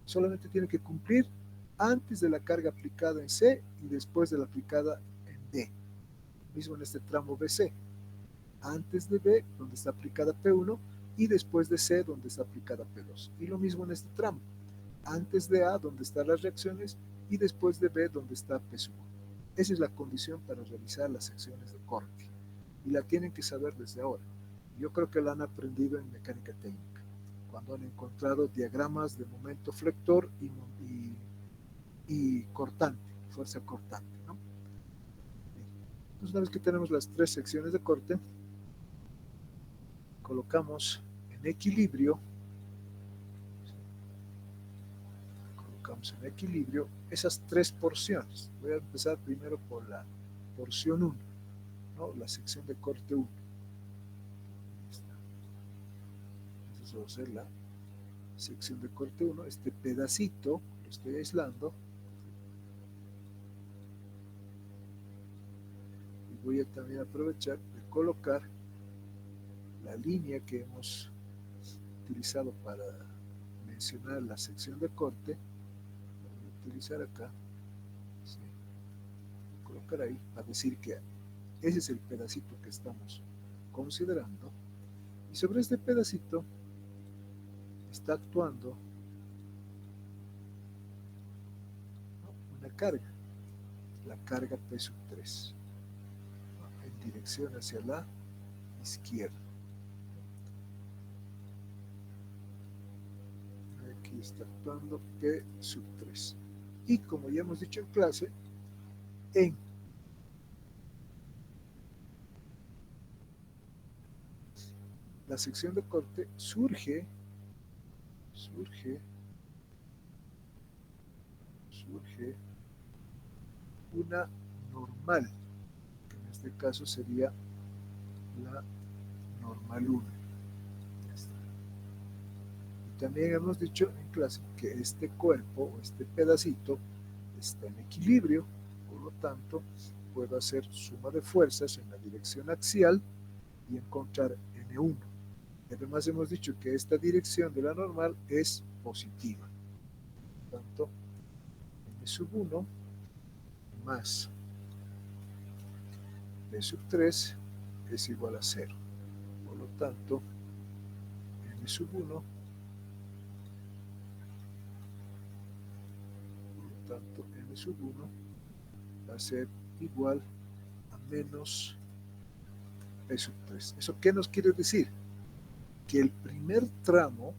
Solamente tiene que cumplir antes de la carga aplicada en C y después de la aplicada en D. Mismo en este tramo BC. Antes de B, donde está aplicada P1, y después de C, donde está aplicada P2. Y lo mismo en este tramo. Antes de A, donde están las reacciones, y después de B, donde está P1. Esa es la condición para realizar las secciones de corte. Y la tienen que saber desde ahora. Yo creo que la han aprendido en mecánica técnica, cuando han encontrado diagramas de momento flector y cortante, fuerza cortante, ¿no? Entonces, una vez que tenemos las 3 secciones de corte, colocamos en equilibrio, esas 3 porciones. Voy a empezar primero por la porción 1, ¿no? La sección de corte 1. Entonces voy a hacer la sección de corte 1, este pedacito lo estoy aislando y voy a también aprovechar de colocar la línea que hemos utilizado para mencionar la sección de corte. Voy a utilizar acá, ¿sí? Voy a colocar ahí para decir que ese es el pedacito que estamos considerando, y sobre este pedacito está actuando, ¿no? Una carga, la carga P sub 3, ¿no? En dirección hacia la izquierda. Aquí está actuando P sub 3. Y como ya hemos dicho en clase, en la sección de corte surge una normal, que en este caso sería la normal 1. Y también hemos dicho en clase que este cuerpo o este pedacito está en equilibrio, por lo tanto puedo hacer suma de fuerzas en la dirección axial y encontrar N1. Además hemos dicho que esta dirección de la normal es positiva. Por lo tanto, N sub 1 más B sub 3 es igual a 0. Por lo tanto, N sub 1, por lo tanto, N sub 1 va a ser igual a menos B sub 3. ¿Eso qué nos quiere decir? Que el primer tramo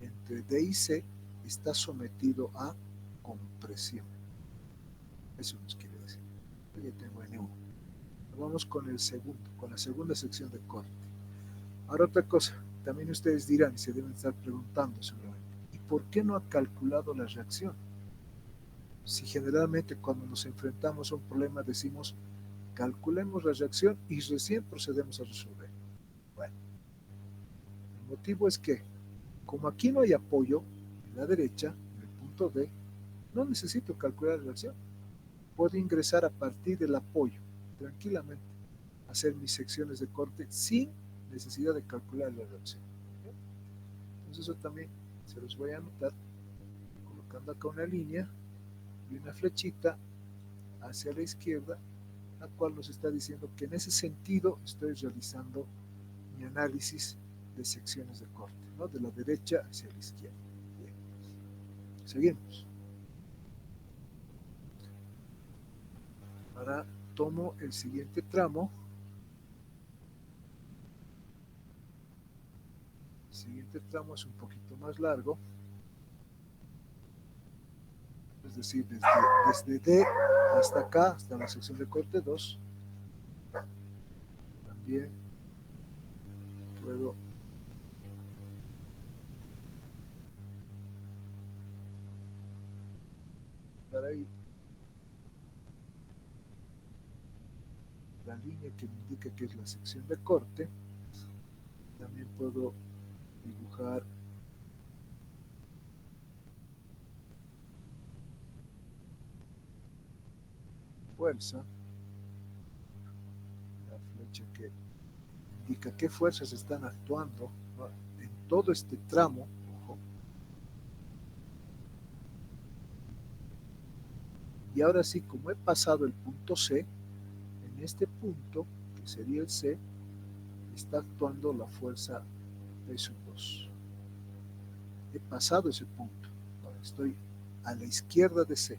entre D y C está sometido a compresión. Eso nos quiere decir. Ya tengo N1. Vamos con el segundo, con la segunda sección de corte. Ahora otra cosa, también ustedes dirán y se deben estar preguntando seguramente, ¿y por qué no ha calculado la reacción? Si generalmente cuando nos enfrentamos a un problema decimos, calculemos la reacción y recién procedemos a resolver. Bueno, el motivo es que, como aquí no hay apoyo en la derecha, en el punto D, no necesito calcular la reacción. Puedo ingresar a partir del apoyo, tranquilamente, hacer mis secciones de corte sin necesidad de calcular la reacción. Entonces eso también se los voy a anotar, colocando acá una línea y una flechita hacia la izquierda, la cual nos está diciendo que en ese sentido estoy realizando mi análisis de secciones de corte, ¿no? De la derecha hacia la izquierda. Bien. Seguimos. Ahora tomo el siguiente tramo. El siguiente tramo es un poquito más largo. Es decir, desde D hasta acá, hasta la sección de corte 2. También puedo dar ahí la línea que me indica que es la sección de corte. También puedo dibujar fuerza, la flecha que indica qué fuerzas están actuando, ¿no? En todo este tramo. Ojo. Y ahora sí, como he pasado el punto C, en este punto, que sería el C, está actuando la fuerza P sub 2. He pasado ese punto. Ahora estoy a la izquierda de C.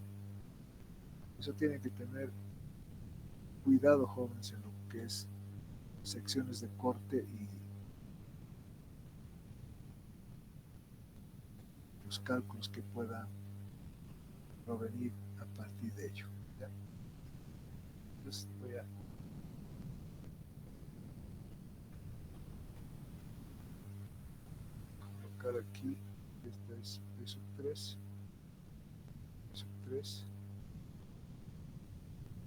Eso tienen que tener cuidado, jóvenes, en lo que es secciones de corte y los cálculos que puedan provenir a partir de ello. ¿Ya? Entonces voy a colocar aquí, esta es P sub 3, P sub 3,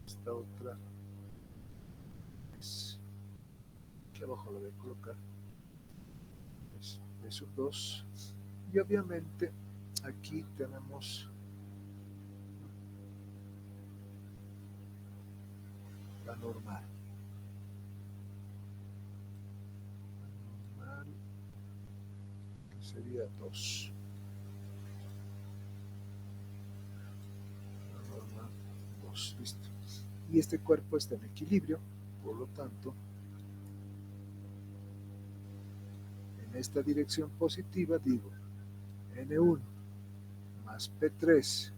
esta otra es, aquí abajo la voy a colocar, es P sub 2, y obviamente aquí tenemos la normal. La normal sería 2. La normal 2, listo. Y este cuerpo está en equilibrio, por lo tanto, en esta dirección positiva digo N1 más P3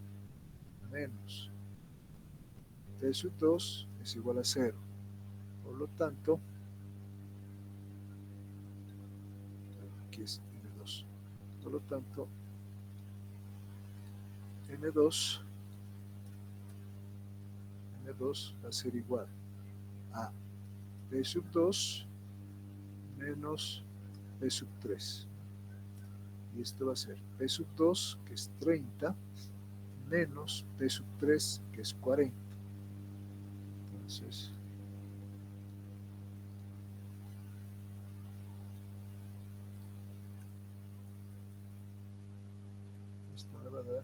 menos P sub 2 es igual a 0. Por lo tanto, aquí es N2. Por lo tanto, N2 va a ser igual a P sub 2 menos P sub 3. Y esto va a ser P sub 2, que es 30, menos P sub 3, que es 40. Entonces, dar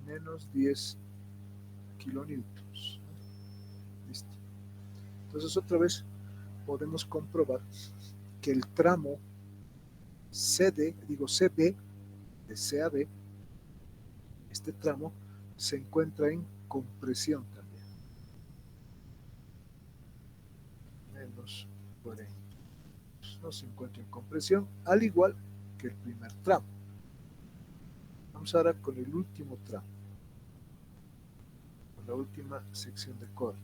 menos 10 kilonewtons. Listo. Entonces otra vez podemos comprobar que el tramo CB de C a B, este tramo se encuentra en compresión también. Menos 40. No se encuentra en compresión, al igual que el primer tramo. Vamos ahora con el último tramo, con la última sección de corte.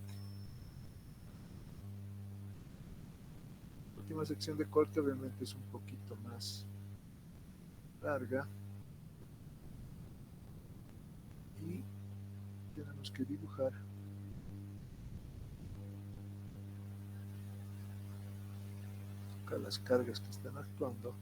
La última sección de corte obviamente es un poquito más larga y tenemos que dibujar acá las cargas que están actuando.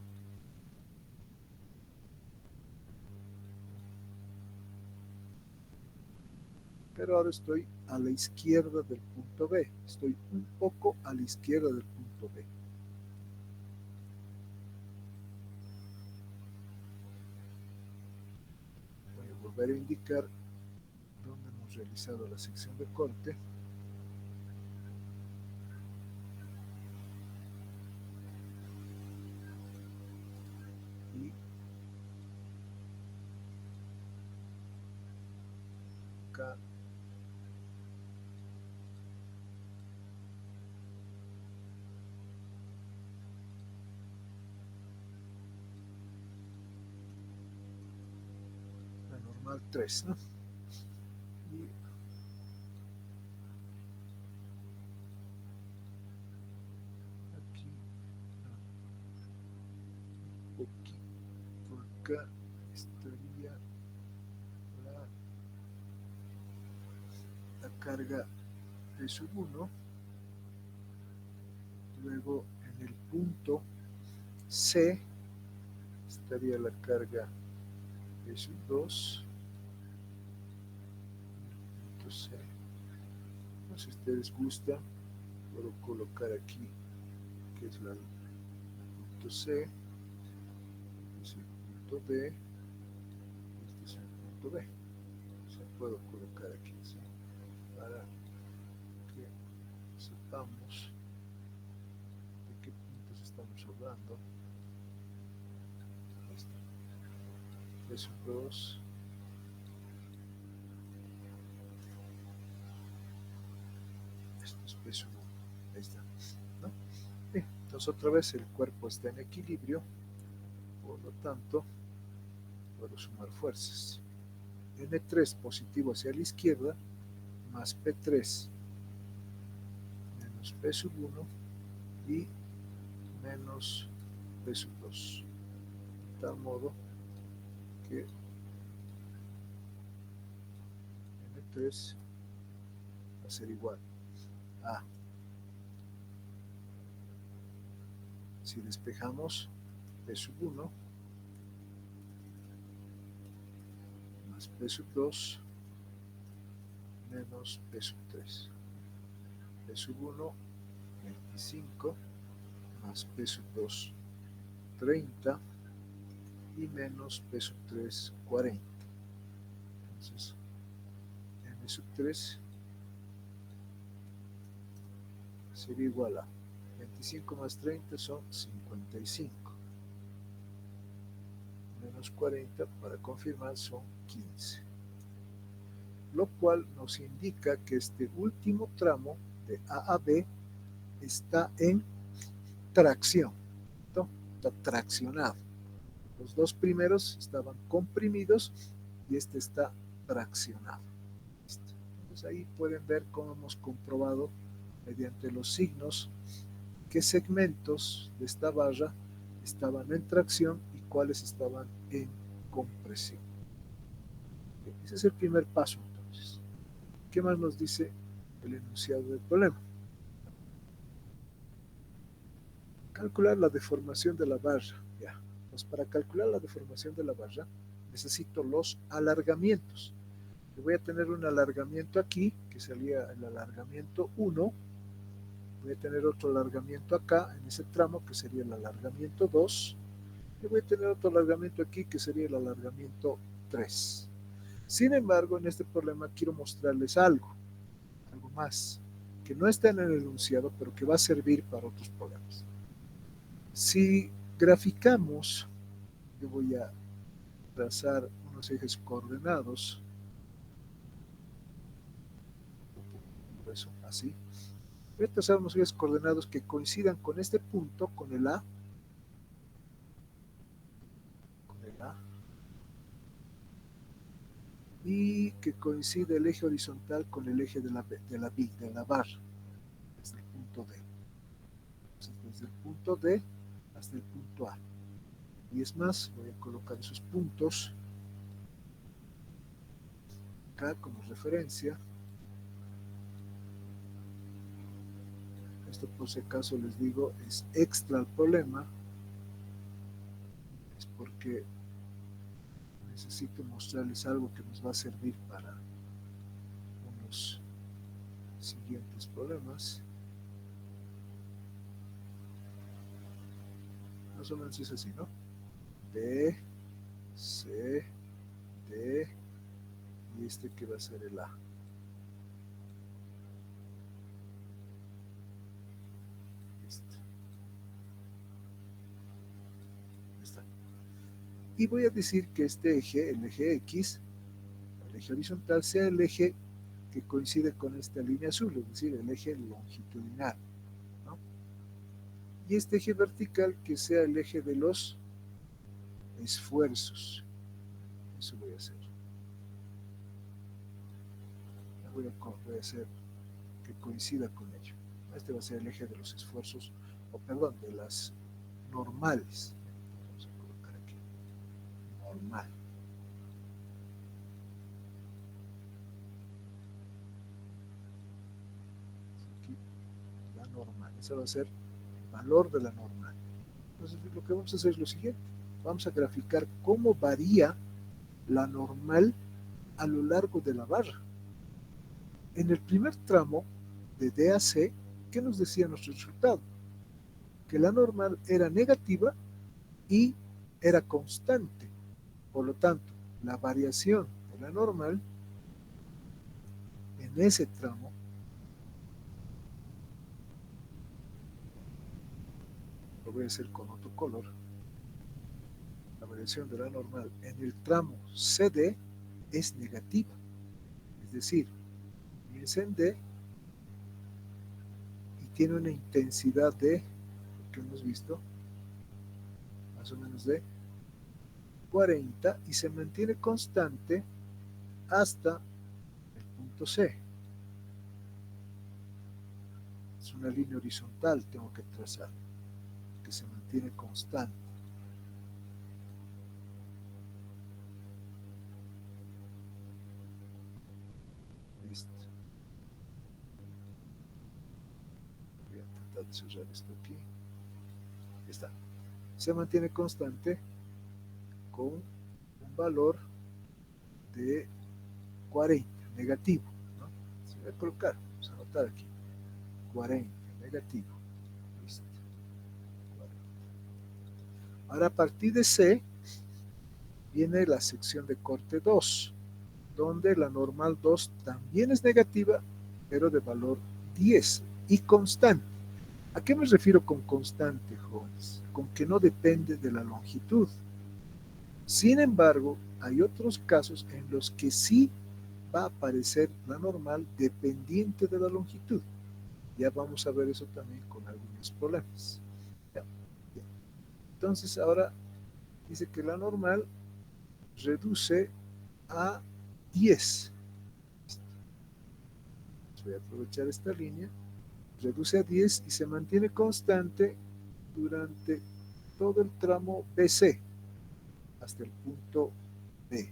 Pero ahora estoy a la izquierda del punto B, estoy un poco a la izquierda del punto B. Voy a volver a indicar dónde hemos realizado la sección de corte. Y acá la normal 3, ¿no? Y aquí un poquito acá estaría la carga de sub 1. Luego en el punto C estaría la carga de sub 2. Punto C. No sé si ustedes gustan, puedo colocar aquí que es el punto C, este es el punto D, este es el punto B. O sea, puedo colocar aquí, ¿sí? Para que sepamos de qué puntos estamos hablando. Ahí está. P 2. Esto es P 1. Ahí está, ¿no? Bien, entonces otra vez el cuerpo está en equilibrio, por lo tanto puedo sumar fuerzas. N3 positivo hacia la izquierda más P3 menos P sub 1 y menos P sub 2, de tal modo que N3 va a ser igual a, si despejamos, P sub 1 más P sub 2 menos P sub 3. P sub 1, 25, más P sub 2, 30, y menos P sub 3, 40. Entonces, M sub 3 sería igual a 25 más 30 son 55. Menos 40, para confirmar, son 15. Lo cual nos indica que este último tramo de A a B está en tracción, ¿no? Está traccionado. Los dos primeros estaban comprimidos y este está traccionado. ¿Listo? Entonces ahí pueden ver cómo hemos comprobado mediante los signos qué segmentos de esta barra estaban en tracción y cuáles estaban en compresión. Ese es el primer paso entonces. ¿Qué más nos dice el enunciado del problema? Calcular la deformación de la barra. Ya. Pues para calcular la deformación de la barra necesito los alargamientos. Yo voy a tener un alargamiento aquí, que sería el alargamiento 1. Voy a tener otro alargamiento acá, en ese tramo, que sería el alargamiento 2. y voy a tener otro alargamiento aquí que sería el alargamiento 3. Sin embargo, en este problema quiero mostrarles algo más, que no está en el enunciado, pero que va a servir para otros problemas. Si graficamos, yo voy a trazar unos ejes coordenados, por eso, así. Voy a trazar unos ejes coordenados que coincidan con este punto, con el A, y que coincide el eje horizontal con el eje de la barra, desde el punto D. Entonces, desde el punto D hasta el punto A. Y es más, voy a colocar esos puntos acá como referencia. Esto por si acaso les digo es extra al problema, es porque necesito mostrarles algo que nos va a servir para unos siguientes problemas. Más o menos es así, ¿no? B, C, D y este que va a ser el A. Y voy a decir que este eje, el eje X, el eje horizontal, sea el eje que coincide con esta línea azul, es decir, el eje longitudinal, ¿no? Y este eje vertical que sea el eje de los esfuerzos. Eso voy a hacer. Voy a hacer que coincida con ello. Este va a ser el eje de los esfuerzos, o perdón, de las normales. Vamos a colocar aquí. Normal. Aquí, la normal. Ese va a ser el valor de la normal. Entonces, lo que vamos a hacer es lo siguiente. Vamos a graficar cómo varía la normal a lo largo de la barra. En el primer tramo de D a C, ¿qué nos decía nuestro resultado? Que la normal era negativa y era constante. Por lo tanto, la variación de la normal en ese tramo lo voy a hacer con otro color. La variación de la normal en el tramo CD es negativa. Es decir, comienza en D y tiene una intensidad de, que hemos visto, más o menos de 40 y se mantiene constante hasta el punto C. Es una línea horizontal, tengo que trazar, que se mantiene constante. Listo. Voy a tratar de cerrar esto aquí. Ahí está. Se mantiene constante con un valor de 40, negativo, ¿no? Se va a colocar, vamos a anotar aquí, 40, negativo. Listo. 40. Ahora a partir de C viene la sección de corte 2, donde la normal 2 también es negativa, pero de valor 10 y constante. ¿A qué me refiero con constante, jóvenes? Con que no depende de la longitud. Sin embargo, hay otros casos en los que sí va a aparecer la normal dependiente de la longitud. Ya vamos a ver eso también con algunos problemas. Entonces ahora dice que la normal reduce a 10. Voy a aprovechar esta línea. Reduce a 10 y se mantiene constante durante todo el tramo BC hasta el punto B.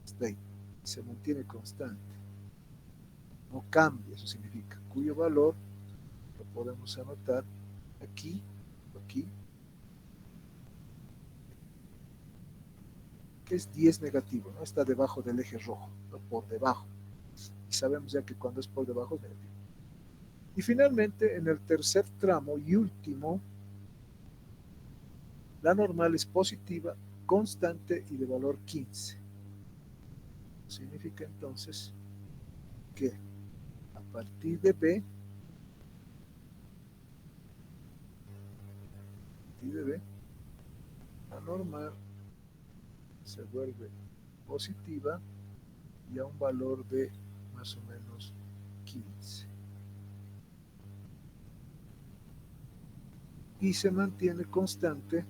Hasta ahí. Se mantiene constante. No cambia, eso significa, cuyo valor lo podemos anotar aquí, que es 10 negativo, ¿no? Está debajo del eje rojo, no por debajo. Y sabemos ya que cuando es por debajo es negativo. Y finalmente, en el tercer tramo y último, La normal es positiva, constante y de valor 15. Significa entonces que a partir de B, la normal se vuelve positiva y a un valor de más o menos 15. Y se mantiene constante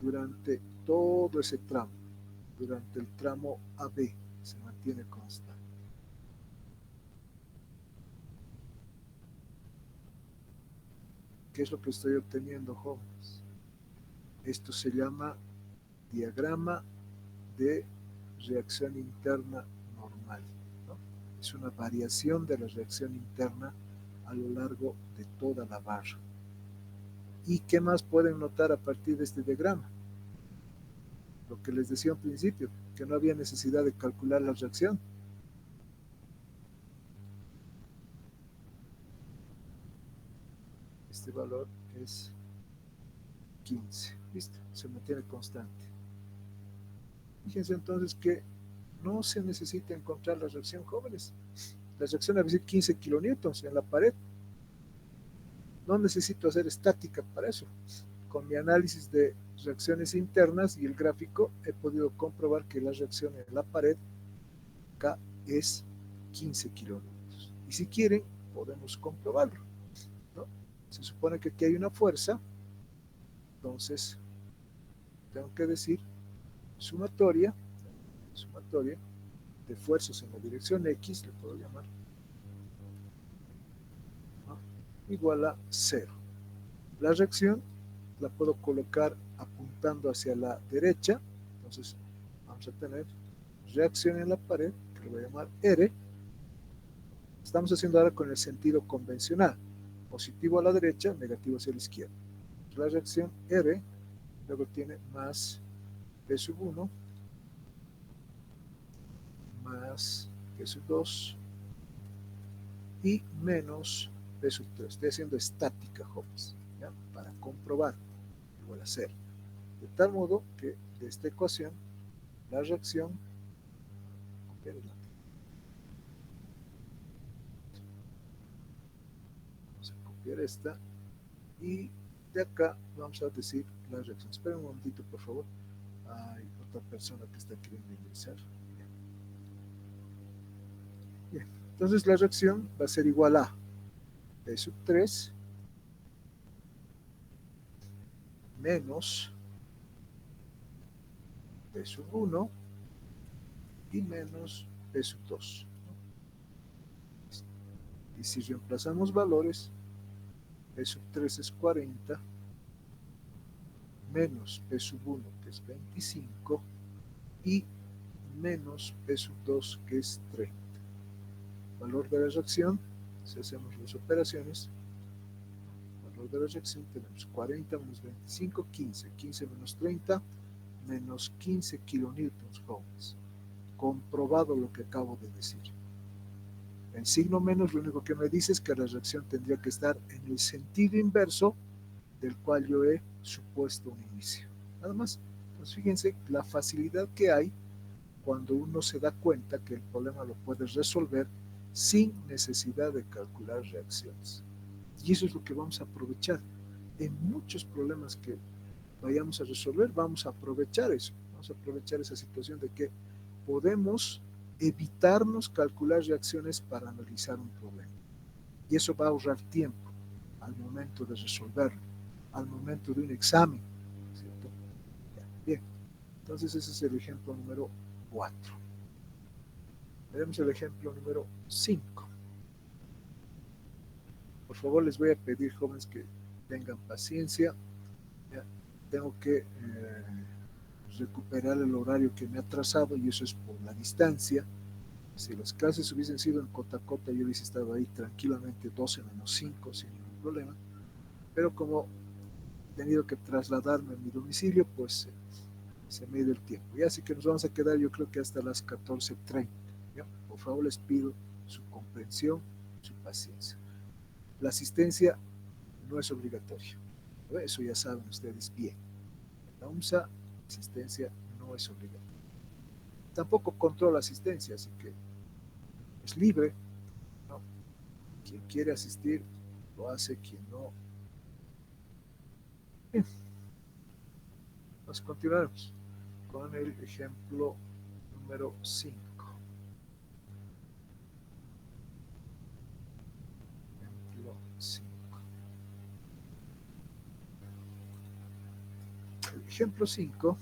durante todo ese tramo, durante el tramo AB, se mantiene constante. ¿Qué es lo que estoy obteniendo, jóvenes? Esto se llama diagrama de reacción interna normal, ¿no? Es una variación de la reacción interna a lo largo de toda la barra. ¿Y qué más pueden notar a partir de este diagrama? Lo que les decía al principio, que no había necesidad de calcular la reacción. Este valor es 15, ¿listo? Se mantiene constante. Fíjense entonces que no se necesita encontrar la reacción, jóvenes. La reacción debe ser 15 kilonewtons en la pared. No necesito hacer estática para eso. Con mi análisis de reacciones internas y el gráfico he podido comprobar que la reacción en la pared acá es 15 kilonewtons. Y si quieren, podemos comprobarlo, ¿no? Se supone que aquí hay una fuerza, entonces tengo que decir sumatoria de fuerzas en la dirección X, le puedo llamar, ¿no? Igual a 0. La reacción la puedo colocar apuntando hacia la derecha, entonces vamos a tener reacción en la pared, que le voy a llamar R. Estamos haciendo ahora con el sentido convencional, positivo a la derecha, negativo hacia la izquierda. La reacción R luego tiene más P sub 1 más P sub 2 y menos P sub 3. Estoy haciendo estática, jóvenes, ¿ya? Para comprobar igual a 0. De tal modo que de esta ecuación la reacción, vamos a copiar esta y de acá vamos a decir la reacción. Esperen un momentito, por favor. Hay otra persona que está queriendo ingresar. Bien. Entonces la reacción va a ser igual a P sub 3 menos P sub 1 y menos P sub 2. Y si reemplazamos valores, P sub 3 es 40, menos P sub 1 que es 25 y menos P sub 2 que es 30. Valor de la reacción, si hacemos las operaciones, valor de la reacción tenemos 40 menos 25, 15, 15 menos 30, menos 15 kilonewtons jóvenes. Comprobado lo que acabo de decir. El signo menos lo único que me dice es que la reacción tendría que estar en el sentido inverso del cual yo he supuesto un inicio. Nada más. Entonces fíjense la facilidad que hay cuando uno se da cuenta que el problema lo puedes resolver sin necesidad de calcular reacciones. Y eso es lo que vamos a aprovechar. En muchos problemas que vayamos a resolver, vamos a aprovechar eso. Vamos a aprovechar esa situación de que podemos evitarnos calcular reacciones para analizar un problema. Y eso va a ahorrar tiempo al momento de resolverlo, al momento de un examen, ¿cierto? Bien, entonces ese es el ejemplo número 4. Veremos el ejemplo número 5. Por favor, les voy a pedir, jóvenes, que tengan paciencia. Ya, tengo que recuperar el horario que me ha trazado y eso es por la distancia. Si las clases hubiesen sido en Cotacota, yo hubiese estado ahí tranquilamente 12 menos 5 sin ningún problema. Pero como he tenido que trasladarme a mi domicilio, pues se me ha ido el tiempo. Y así que nos vamos a quedar, yo creo que hasta las 14:30. ¿Ya? Por favor, les pido su comprensión, su paciencia. La asistencia no es obligatoria. Eso ya saben ustedes bien. En la UMSA, asistencia no es obligatoria. Tampoco controla asistencia, así que es libre, ¿no? Quien quiere asistir lo hace, quien no. Bien, nos continuaremos con el ejemplo número 5. Ejemplo 5. El ejemplo 5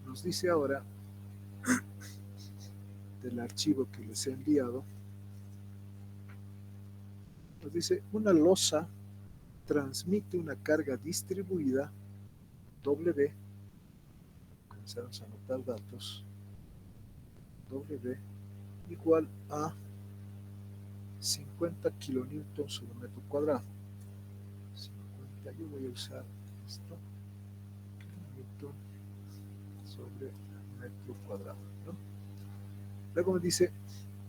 nos dice ahora del archivo que les he enviado, nos dice una losa transmite una carga distribuida W, comenzamos a anotar datos, W igual a 50 kilonewtons sobre metro cuadrado. 50, yo voy a usar esto, kilonewton sobre metro cuadrado, ¿no? Luego me dice,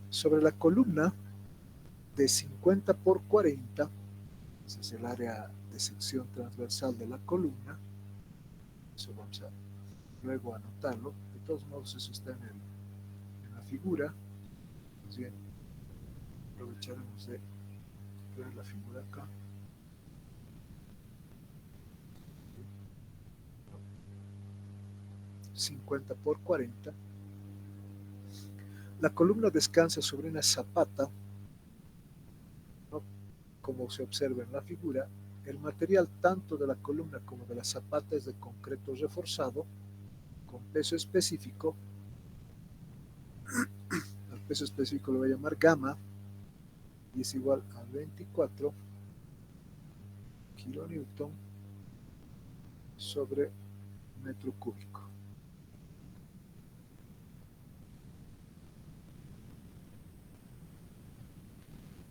sobre la columna de 50 por 40, ese es el área de sección transversal de la columna, eso vamos a luego anotarlo, de todos modos eso está en la figura, más bien aprovecharemos de ver la figura acá. 50 por 40. La columna descansa sobre una zapata, ¿no? Como se observa en la figura. El material tanto de la columna como de la zapata es de concreto reforzado con peso específico. Al peso específico lo voy a llamar gamma y es igual a 24 kilonewton sobre metro cúbico.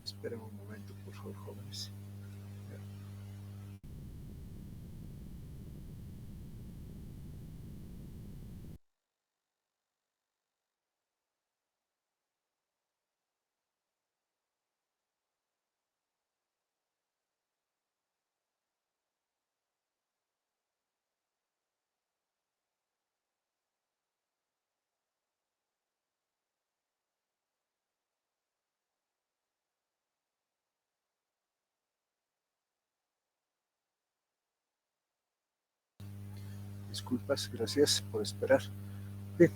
Esperen un momento, por favor, jóvenes. Disculpas, gracias por esperar. Bien,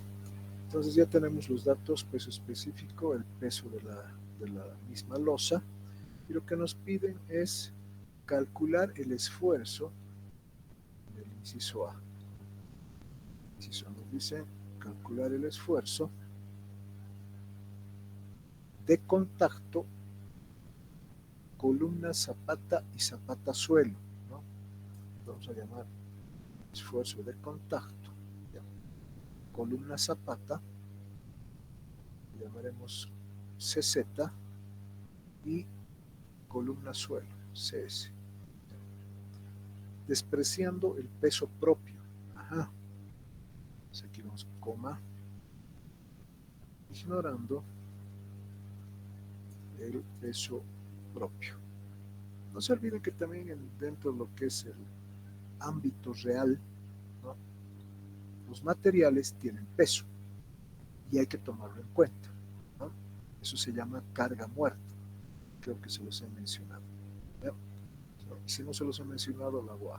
entonces ya tenemos los datos, peso específico, el peso de la misma losa, y lo que nos piden es calcular el esfuerzo del inciso A. El inciso A nos dice calcular el esfuerzo de contacto columna zapata y zapata suelo, ¿no? Vamos a llamar esfuerzo de contacto, ¿ya? Columna zapata, llamaremos CZ, y columna suelo, CS. Despreciando el peso propio. Ajá. Entonces aquí vamos coma, ignorando el peso propio. No se olviden que también dentro de lo que es el ámbito real, ¿no? Los materiales tienen peso y hay que tomarlo en cuenta, ¿no? Eso se llama carga muerta. Creo que se los he mencionado, ¿no? Si no se los he mencionado, la voy a...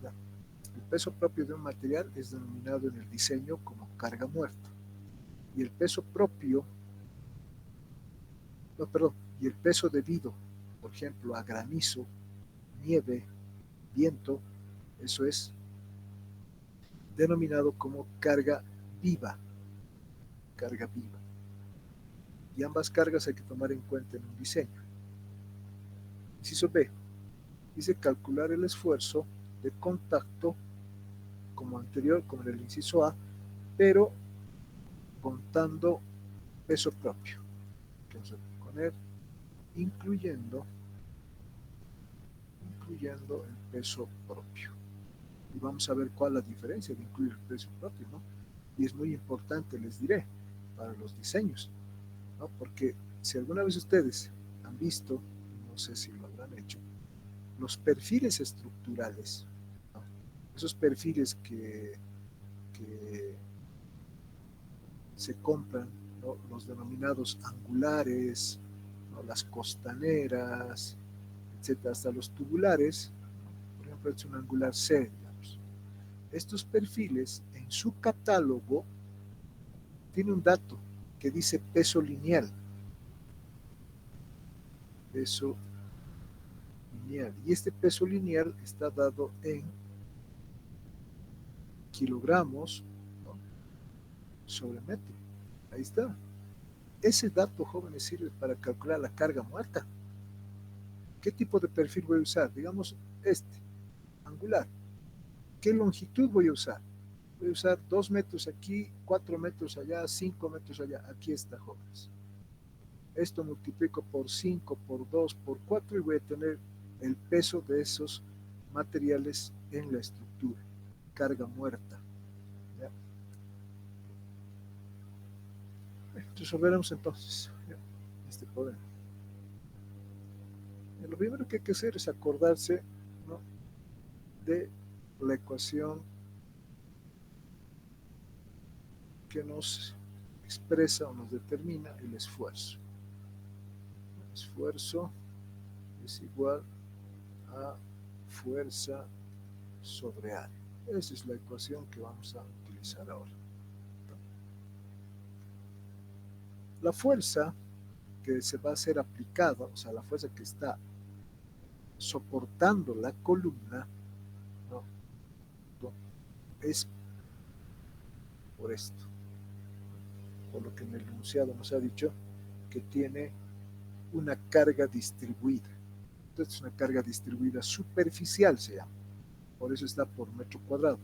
¿no? El peso propio de un material es denominado en el diseño como carga muerta. Y el peso propio, no, perdón, y el peso debido, por ejemplo, a granizo, nieve, viento, eso es denominado como carga viva, carga viva. Y ambas cargas hay que tomar en cuenta en un diseño. Inciso B, dice calcular el esfuerzo de contacto como anterior, como en el inciso A, pero contando peso propio. Vamos a poner incluyendo el peso propio. Y vamos a ver cuál es la diferencia de incluir el peso propio, ¿no? Y es muy importante, les diré, para los diseños, ¿no? Porque si alguna vez ustedes han visto, no sé si lo habrán hecho, los perfiles estructurales, ¿no? Esos perfiles que se compran, ¿no? Los denominados angulares, ¿no? Las costaneras, etcétera, hasta los tubulares, ¿no? Por ejemplo, es un angular C, digamos. Estos perfiles en su catálogo tiene un dato que dice peso lineal. Peso lineal. Y este peso lineal está dado en kilogramos, ¿no? Sobre metro. Ahí está. Ese dato, jóvenes, sirve para calcular la carga muerta. ¿Qué tipo de perfil voy a usar? Digamos este, angular. ¿Qué longitud voy a usar? Voy a usar 2 metros aquí, 4 metros allá, 5 metros allá. Aquí está, jóvenes. Esto multiplico por 5, por 2, por 4 y voy a tener el peso de esos materiales en la estructura. Carga muerta. ¿Ya? Resolveremos entonces, ¿ya?, este problema. Lo primero que hay que hacer es acordarse, ¿no?, de la ecuación que nos expresa o nos determina el esfuerzo. El esfuerzo es igual a fuerza sobre área. Esa es la ecuación que vamos a utilizar ahora. La fuerza que se va a ser aplicada, o sea, la fuerza que está soportando la columna, ¿no?, es por esto, por lo que en el enunciado nos ha dicho que tiene una carga distribuida. Entonces es una carga distribuida superficial, se llama. Por eso está por metro cuadrado.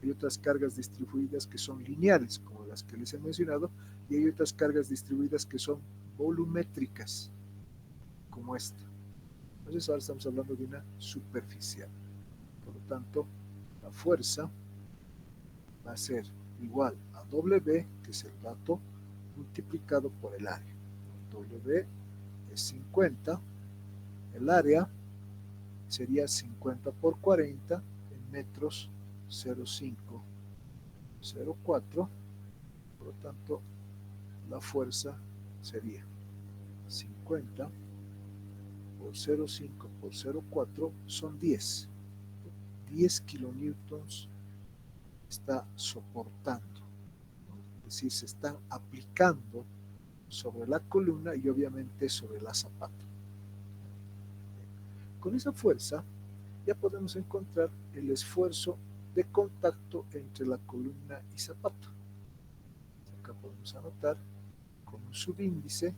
Hay otras cargas distribuidas que son lineales, como las que les he mencionado, y hay otras cargas distribuidas que son volumétricas, como esta. Entonces ahora estamos hablando de una superficial. Por lo tanto, la fuerza va a ser igual a W, que es el dato, multiplicado por el área. W es 50, el área sería 50 por 40 en metros 0,504. Por lo tanto, la fuerza sería 50 por 0,5 por 0,4 son 10. 10 kilonewtons está soportando, ¿no? Es decir, se están aplicando sobre la columna y obviamente sobre la zapata. Con esa fuerza ya podemos encontrar el esfuerzo de contacto entre la columna y zapata. Acá podemos anotar con un subíndice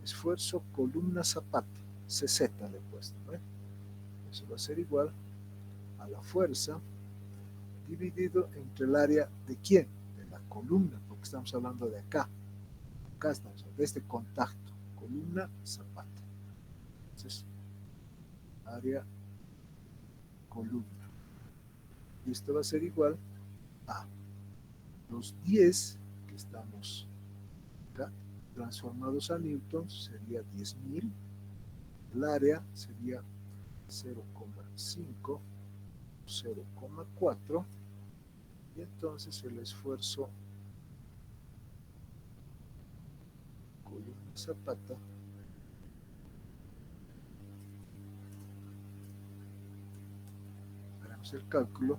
esfuerzo columna zapata, CZ le he puesto, ¿no? Eso va a ser igual a la fuerza dividido entre el área de quién, de la columna, porque estamos hablando de acá. Acá estamos, de este contacto, columna zapata. Entonces, área columna. Y esto va a ser igual a los 10 que estamos acá, transformados a newtons, sería 10.000. El área sería 0,5, 0,4. Y entonces el esfuerzo columna zapata haremos el cálculo.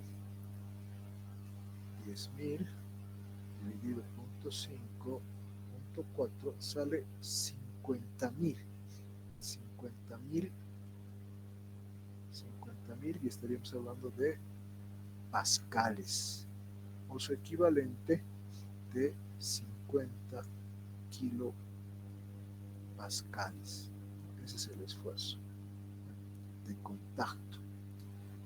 10.000 dividido punto 5 punto 4 sale 50.000. 50.000 y estaríamos hablando de pascales o su equivalente de 50 kilopascales. Ese es el esfuerzo de contacto.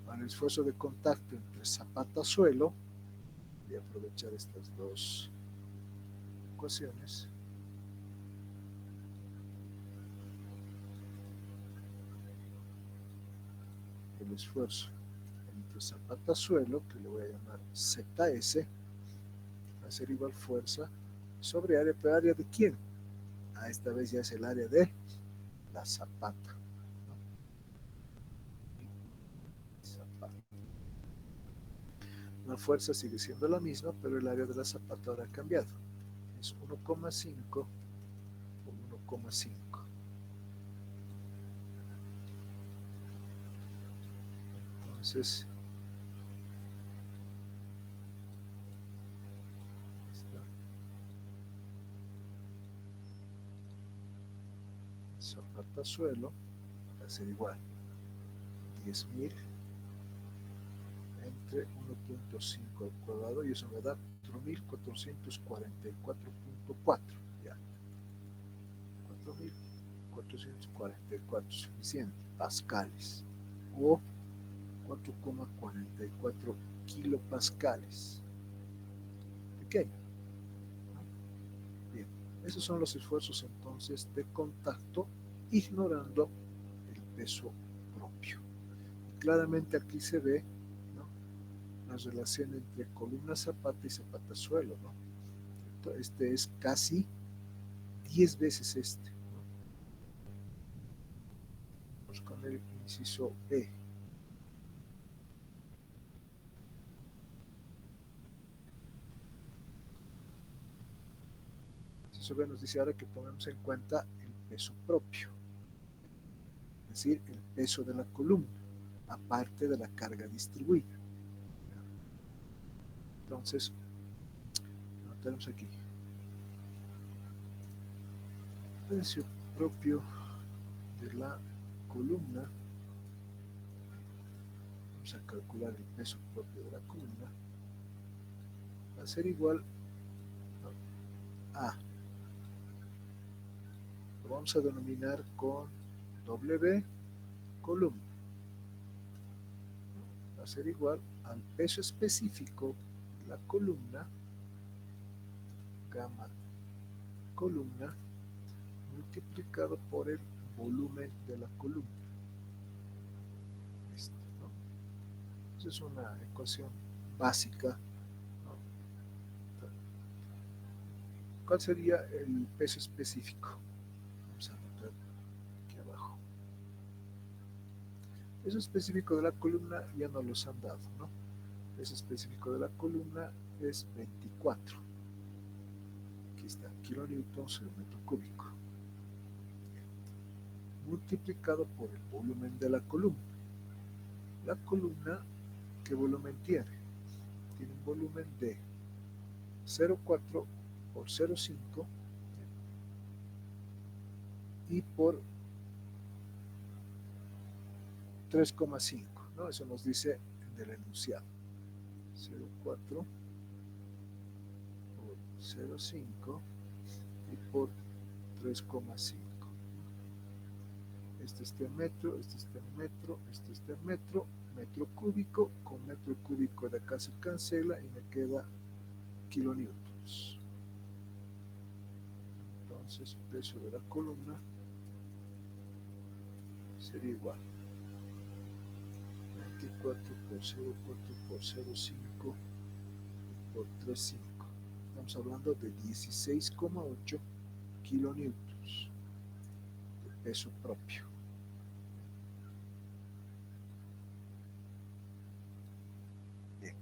Para el esfuerzo de contacto entre zapata-suelo, voy a aprovechar estas dos ecuaciones. El esfuerzo entre zapata-suelo, que le voy a llamar ZS, va a ser igual fuerza sobre área, pero área de quién? Esta vez ya es el área de la zapata, ¿no? La fuerza sigue siendo la misma, pero el área de la zapata ahora ha cambiado. Es 1,5 o 1,5. Entonces, zapata suelo va a ser igual 10.000 entre 1.5 al cuadrado, y eso me da 4.444.4. Ya, 4.444 suficiente, pascales, o 4,44 kilopascales. Pequeño, ¿no? Bien, esos son los esfuerzos entonces de contacto, ignorando el peso propio. Y claramente aquí se ve, ¿no?, la relación entre columna zapata y zapata suelo, ¿no? Este es casi 10 veces este, ¿no? Vamos con el inciso B. Inciso B nos dice ahora que tomemos en cuenta el peso propio, es decir, el peso de la columna, aparte de la carga distribuida. Entonces, lo tenemos aquí. Peso propio de la columna. Vamos a calcular el peso propio de la columna. Va a ser igual a, lo vamos a denominar con W columna. Va a ser igual al peso específico de la columna, gamma columna, multiplicado por el volumen de la columna. Esto, ¿no? Esa es una ecuación básica, ¿no? ¿Cuál sería el peso específico? Vamos a anotar aquí abajo. El peso específico de la columna ya nos los han dado, ¿no? El peso específico de la columna es 24. Aquí está, kilonewtons sobre metro cúbico, multiplicado por el volumen de la columna. La columna, ¿qué volumen tiene? Tiene un volumen de 0,4 por 0,5 y por 3,5, ¿no? Eso nos dice del enunciado. 0,4 por 0,5 y por 3,5. Este está en metro, este está en metro, este está en metro, metro cúbico, con metro cúbico de acá se cancela y me queda kilonewtons. Entonces el peso de la columna sería igual 24 por 0,4 por 0,5 por 3,5. Estamos hablando de 16,8 kilonewtons de peso propio. Bien.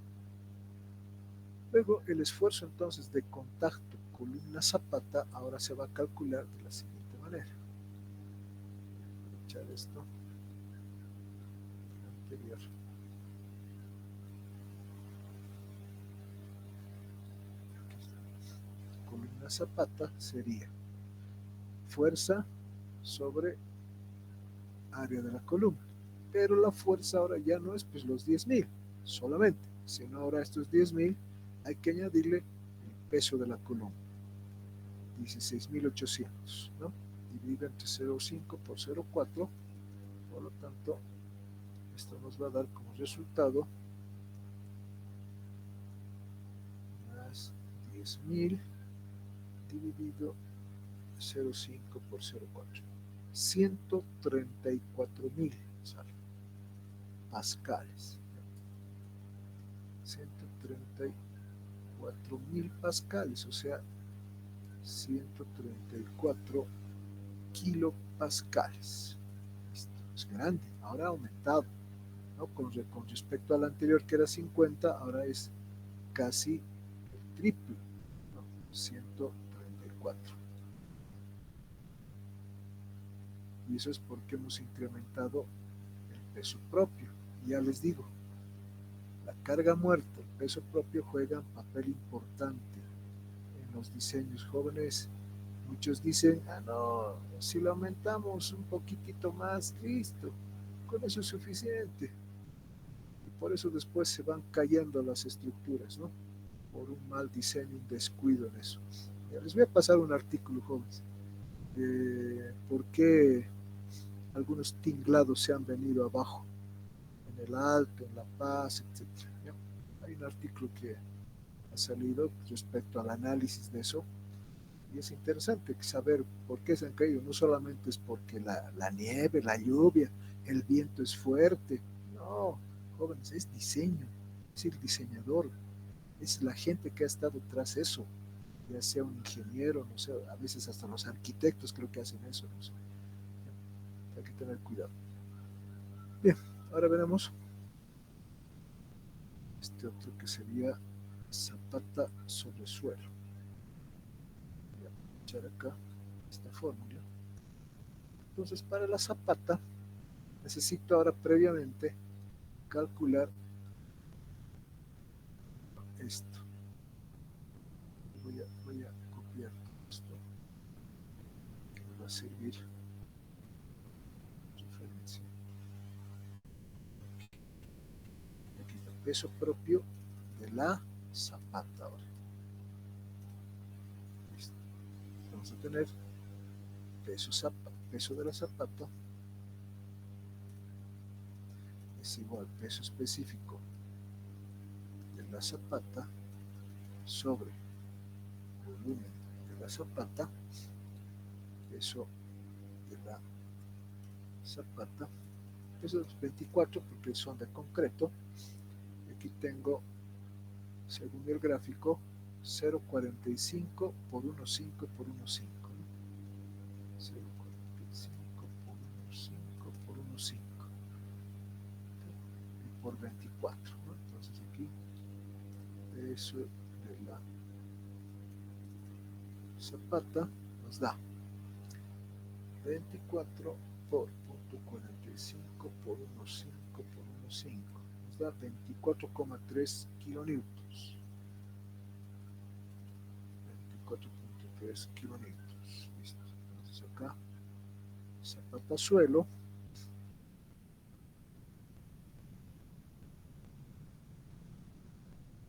Luego el esfuerzo entonces de contacto columna-zapata ahora se va a calcular de la siguiente manera. Voy a echar esto anterior. Columna-zapata sería fuerza sobre área de la columna, pero la fuerza ahora ya no es pues los 10.000 solamente, sino ahora estos 10.000 hay que añadirle el peso de la columna, 16.800, ¿no? Dividido entre 0,5 por 0,4, por lo tanto esto nos va a dar como resultado más 10.000 dividido 0,5 por 0,4, 134.000 pascales. 134.000 pascales, o sea, 134 kilopascales. Esto es grande, ahora ha aumentado, ¿no? Con respecto al anterior que era 50, ahora es casi el triple, ¿no? 134. Y eso es porque hemos incrementado el peso propio. Y ya les digo, la carga muerta, el peso propio juegan papel importante en los diseños jóvenes. Muchos dicen, ah, no, si lo aumentamos un poquitito más, listo, con eso es suficiente. Y por eso después se van cayendo las estructuras, ¿no? Por un mal diseño, un descuido en eso. Ya les voy a pasar un artículo, jóvenes, de por qué algunos tinglados se han venido abajo, en el Alto, en La Paz, etc. ¿Ya? Hay un artículo que ha salido respecto al análisis de eso. Y es interesante saber por qué se han caído. No solamente es porque la nieve, la lluvia, el viento es fuerte. No, jóvenes, es diseño, es el diseñador, es la gente que ha estado tras eso, ya sea un ingeniero, no sé, a veces hasta los arquitectos creo que hacen eso, no sé. Hay que tener cuidado. Bien, ahora veremos este otro que sería zapata sobre suelo. Voy a echar acá esta fórmula. Entonces, para la zapata, necesito ahora previamente calcular esto. Voy a copiar todo esto, que me va a servir de referencia. Aquí está el peso propio de la zapata ahora. Listo. Vamos a tener peso de la zapata es igual peso específico de la zapata sobre volumen de la zapata, peso de la zapata, peso es 24 porque son de concreto. Aquí tengo, según el gráfico, 0,45 por 1,5 por 1,5, ¿no? 0,45 por 1,5 por 1,5 y por 24, ¿no? Entonces aquí peso de la zapata nos da 24 por 0,45 por 1,5 por 1,5, nos da 24,3 kilonewtons. 24,3 kilonewtons. Listo. Entonces acá, zapata suelo.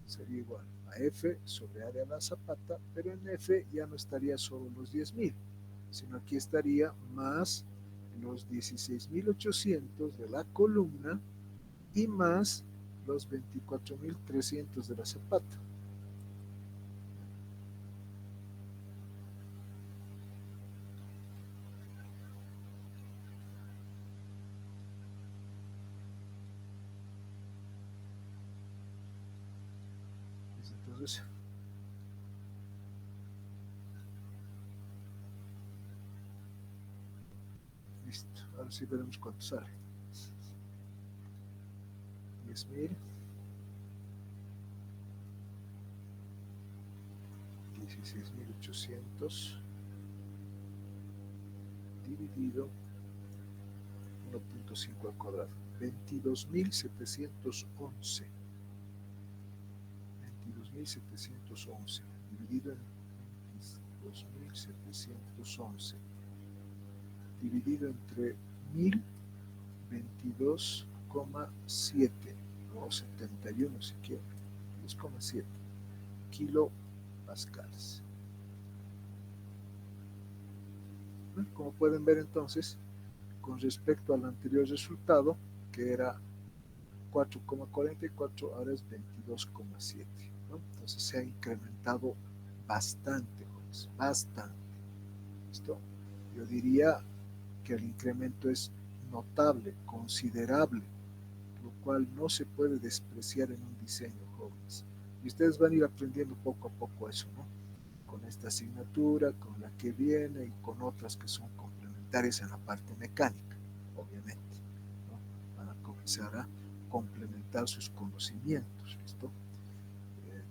Sería igual a F sobre área de la zapata, pero en F ya no estaría solo los 10.000, sino aquí estaría más los 16.800 de la columna y más los 24.300 de la zapata. Entonces, listo. Ahora sí veremos cuánto sale. 10.000, 16.800 dividido 1,5 al cuadrado, 22.711. 22.711 dividido en 22.711 dividido entre 1000, 22,7 o 71 si quiero, 2,7 kilopascales. Como pueden ver entonces, con respecto al anterior resultado, que era 4,44, ahora es 22,7, ¿no? Entonces se ha incrementado bastante, jóvenes, bastante. ¿Listo? Yo diría que el incremento es notable, considerable, lo cual no se puede despreciar en un diseño, jóvenes. Y ustedes van a ir aprendiendo poco a poco eso, ¿no? Con esta asignatura, con la que viene y con otras que son complementarias en la parte mecánica, obviamente, ¿no? Van a comenzar a complementar sus conocimientos. ¿Listo?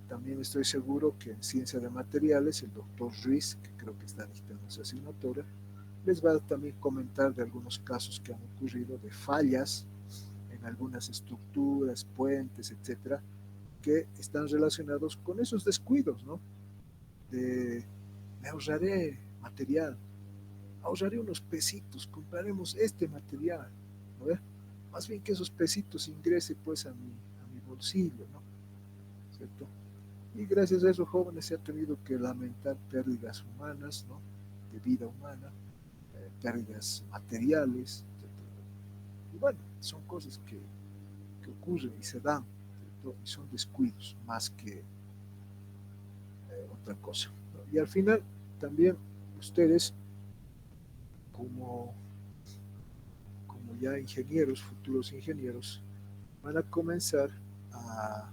También estoy seguro que en ciencia de materiales el doctor Ruiz, que creo que está dictando esa asignatura, les va a también comentar de algunos casos que han ocurrido de fallas en algunas estructuras, puentes, etcétera, que están relacionados con esos descuidos, ¿no? De me ahorraré material, ahorraré unos pesitos, compraremos este material, ¿no? Más bien que esos pesitos ingrese pues a mi bolsillo, ¿no? ¿Cierto? Y gracias a eso, jóvenes, se ha tenido que lamentar pérdidas humanas, ¿no? De vida humana, pérdidas materiales, etcétera. Y bueno, son cosas que ocurren y se dan, ¿cierto? Y son descuidos más que otra cosa, ¿no? Y al final, también ustedes, como, como ya ingenieros, futuros ingenieros, van a comenzar a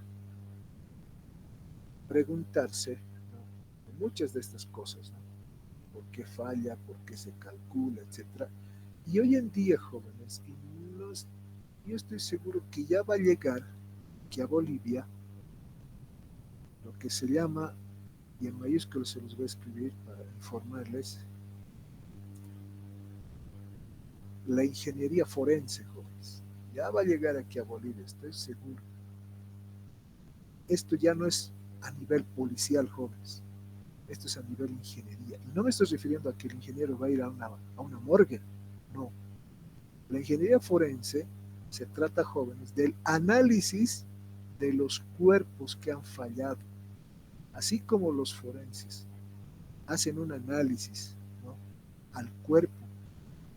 preguntarse, ¿no? Muchas de estas cosas, ¿no? ¿Por qué falla? ¿Por qué se calcula? Etcétera. Y hoy en día, jóvenes, yo estoy seguro que ya va a llegar que a Bolivia lo que se llama, y en mayúsculas se los voy a escribir para informarles, la ingeniería forense, jóvenes. Ya va a llegar aquí a Bolivia, estoy seguro. Esto ya no es a nivel policial, jóvenes. Esto es a nivel ingeniería. Y no me estoy refiriendo a que el ingeniero va a ir a una morgue. No. La ingeniería forense se trata, jóvenes, del análisis de los cuerpos que han fallado. Así como los forenses hacen un análisis, ¿no? Al cuerpo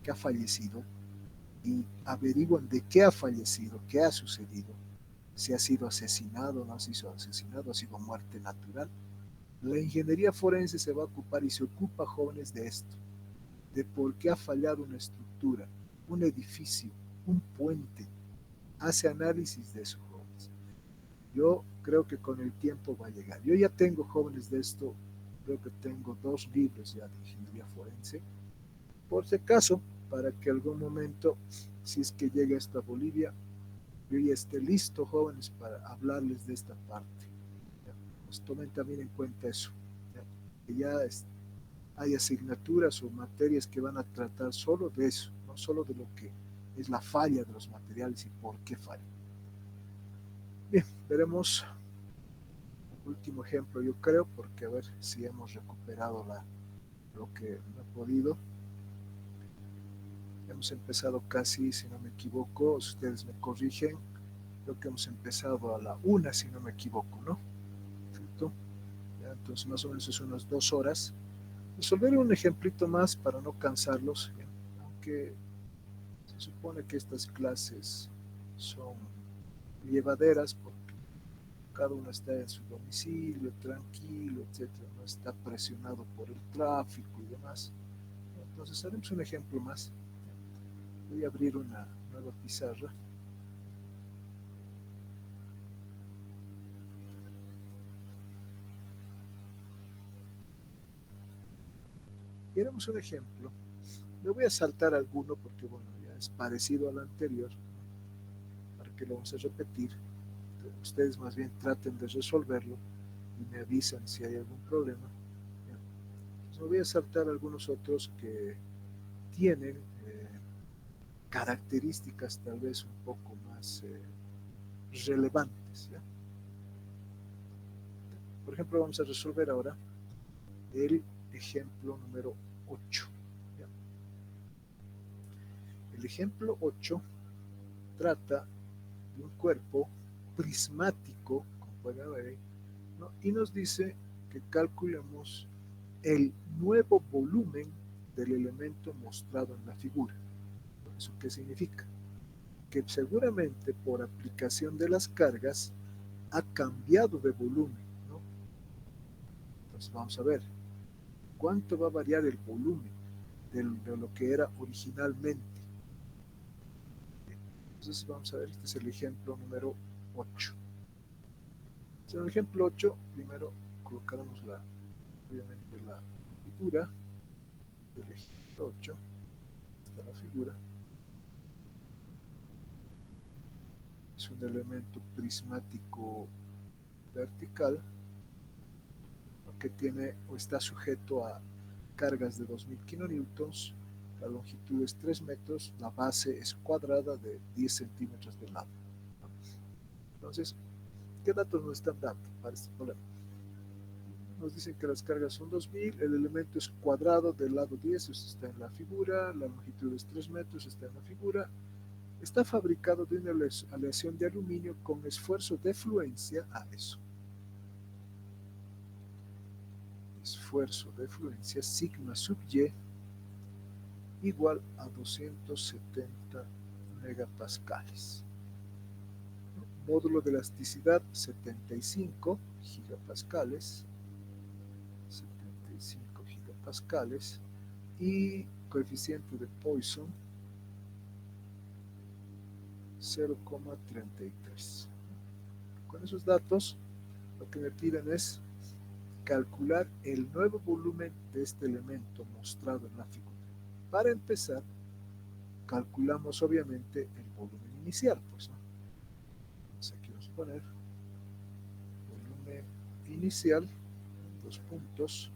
que ha fallecido y averiguan de qué ha fallecido, qué ha sucedido, si ha sido asesinado, no ha sido asesinado, ha sido muerte natural. La ingeniería forense se va a ocupar y se ocupa, jóvenes, de esto, de por qué ha fallado una estructura, un edificio, un puente. Hace análisis de eso, jóvenes. Yo creo que con el tiempo va a llegar. Yo ya tengo, jóvenes, de esto, creo que tengo 2 libros ya de ingeniería forense, por si acaso, para que algún momento, si es que llega esto a Bolivia, yo ya esté listo, jóvenes, para hablarles de esta parte. ¿Ya? Pues tomen también en cuenta eso. ¿Ya? Que ya hay asignaturas o materias que van a tratar solo de eso, no solo de lo que es la falla de los materiales y por qué falla. Bien, veremos último ejemplo, yo creo, porque a ver si hemos recuperado lo que no he podido. Hemos empezado casi, si no me equivoco, ustedes me corrigen, creo que hemos empezado a la 1, si no me equivoco, ¿no? Perfecto. Ya, entonces más o menos es unas 2 horas. Resolver un ejemplito más para no cansarlos, ¿ya? Aunque se supone que estas clases son llevaderas porque cada uno está en su domicilio, tranquilo, etcétera, no está presionado por el tráfico y demás. Entonces haremos un ejemplo más. Voy a abrir una nueva pizarra. Y haremos un ejemplo. Me voy a saltar alguno porque, bueno, ya es parecido al anterior, para que lo vamos a repetir. Ustedes más bien traten de resolverlo y me avisan si hay algún problema. Entonces me voy a saltar algunos otros que tienen características tal vez un poco más relevantes, ¿ya? Por ejemplo, vamos a resolver ahora el ejemplo número 8. ¿Ya? El ejemplo 8 trata de un cuerpo prismático, como pueden ver ahí, ¿no? Y nos dice que calculemos el nuevo volumen del elemento mostrado en la figura. ¿Eso qué significa? Que seguramente por aplicación de las cargas ha cambiado de volumen, ¿no? Entonces vamos a ver cuánto va a variar el volumen de lo que era originalmente. Entonces vamos a ver, este es el ejemplo número 8. En el ejemplo 8, primero colocaremos obviamente la figura del ejemplo 8. Está la figura. es un elemento prismático vertical, ¿no?, que tiene o está sujeto a cargas de 2000 kilonewtons, la longitud es 3 metros, la base es cuadrada de 10 centímetros de lado. Entonces, ¿qué datos nos están dando para este problema? Nos dicen que las cargas son 2000, el elemento es cuadrado del lado 10, eso está en la figura, la longitud es 3 metros, está en la figura, está fabricado de una aleación de aluminio con esfuerzo de fluencia a eso. Esfuerzo de fluencia sigma sub y igual a 270 megapascales. Módulo de elasticidad 75 gigapascales, 75 gigapascales, y coeficiente de Poisson 0,33. Con esos datos, lo que me piden es calcular el nuevo volumen de este elemento mostrado en la figura. Para empezar, calculamos obviamente el volumen inicial, pues, ¿no? Entonces aquí vamos a poner volumen inicial, dos puntos.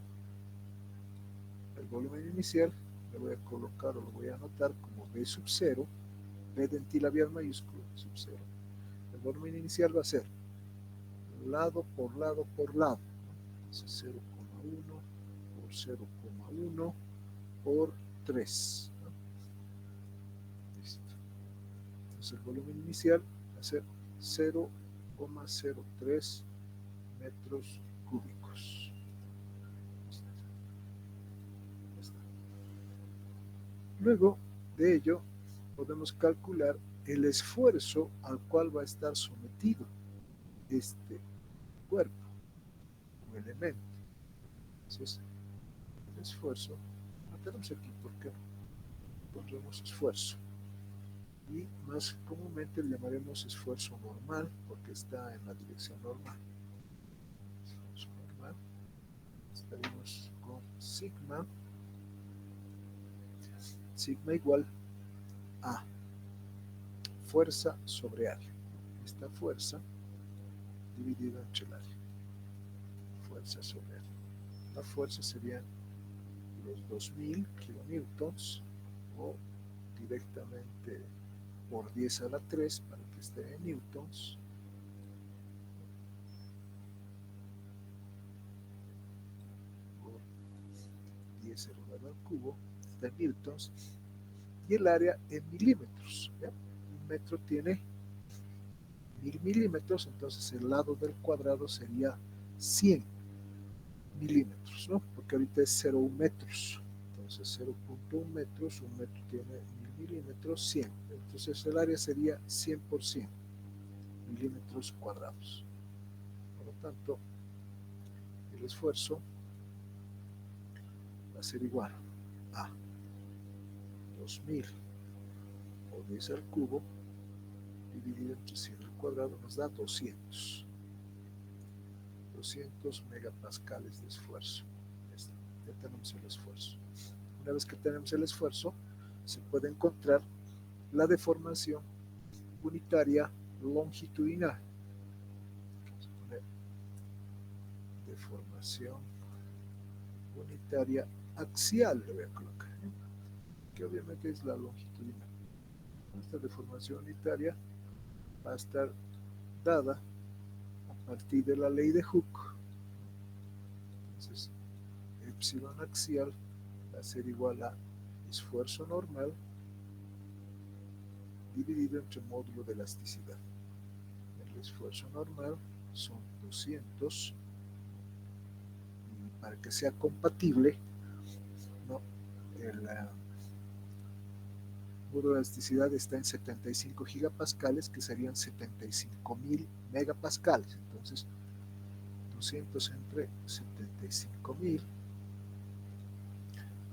El volumen inicial le voy a colocar o lo voy a anotar como B sub 0, B dentilabial mayúsculo, sub 0. El volumen inicial va a ser lado por lado por lado. Entonces 0,1 por 0,1 por 3. ¿No? Listo. Entonces el volumen inicial va a ser 0,03 metros cúbicos. Luego de ello, podemos calcular el esfuerzo al cual va a estar sometido este cuerpo o elemento. Entonces, el esfuerzo, lo tenemos aquí porque pondremos esfuerzo. Y más comúnmente le llamaremos esfuerzo normal porque está en la dirección normal. Esfuerzo normal. Estaremos con sigma. Sigma igual a fuerza sobre área. Esta fuerza dividida entre el área. Fuerza sobre área. La fuerza serían los 2000 kilonewtons o directamente por 10 a la 3 para que esté en newtons. Por 10 elevado al cubo está en newtons. Y el área en milímetros. ¿Ya? Un metro tiene 1000 milímetros, entonces el lado del cuadrado sería 100 milímetros, ¿no? Porque ahorita es 0,1 metros. Entonces 0,1 metros, un metro tiene 1000 milímetros, 100. Entonces el área sería 100 por 100 milímetros cuadrados. Por lo tanto, el esfuerzo va a ser igual a 2000 o 10 al cubo dividido entre 100 al cuadrado nos da 200 megapascales de esfuerzo. Ya tenemos el esfuerzo. Una vez que tenemos el esfuerzo, se puede encontrar la deformación unitaria longitudinal. Vamos a poner deformación unitaria axial, le voy a colocar, ¿eh? Que obviamente es la longitudinal. Esta deformación unitaria va a estar dada a partir de la ley de Hooke. Entonces, epsilon axial va a ser igual a esfuerzo normal dividido entre módulo de elasticidad. El esfuerzo normal son 200 y para que sea compatible, ¿no?, el módulo de elasticidad está en 75 gigapascales, que serían 75.000 megapascales. Entonces, 200 entre 75.000,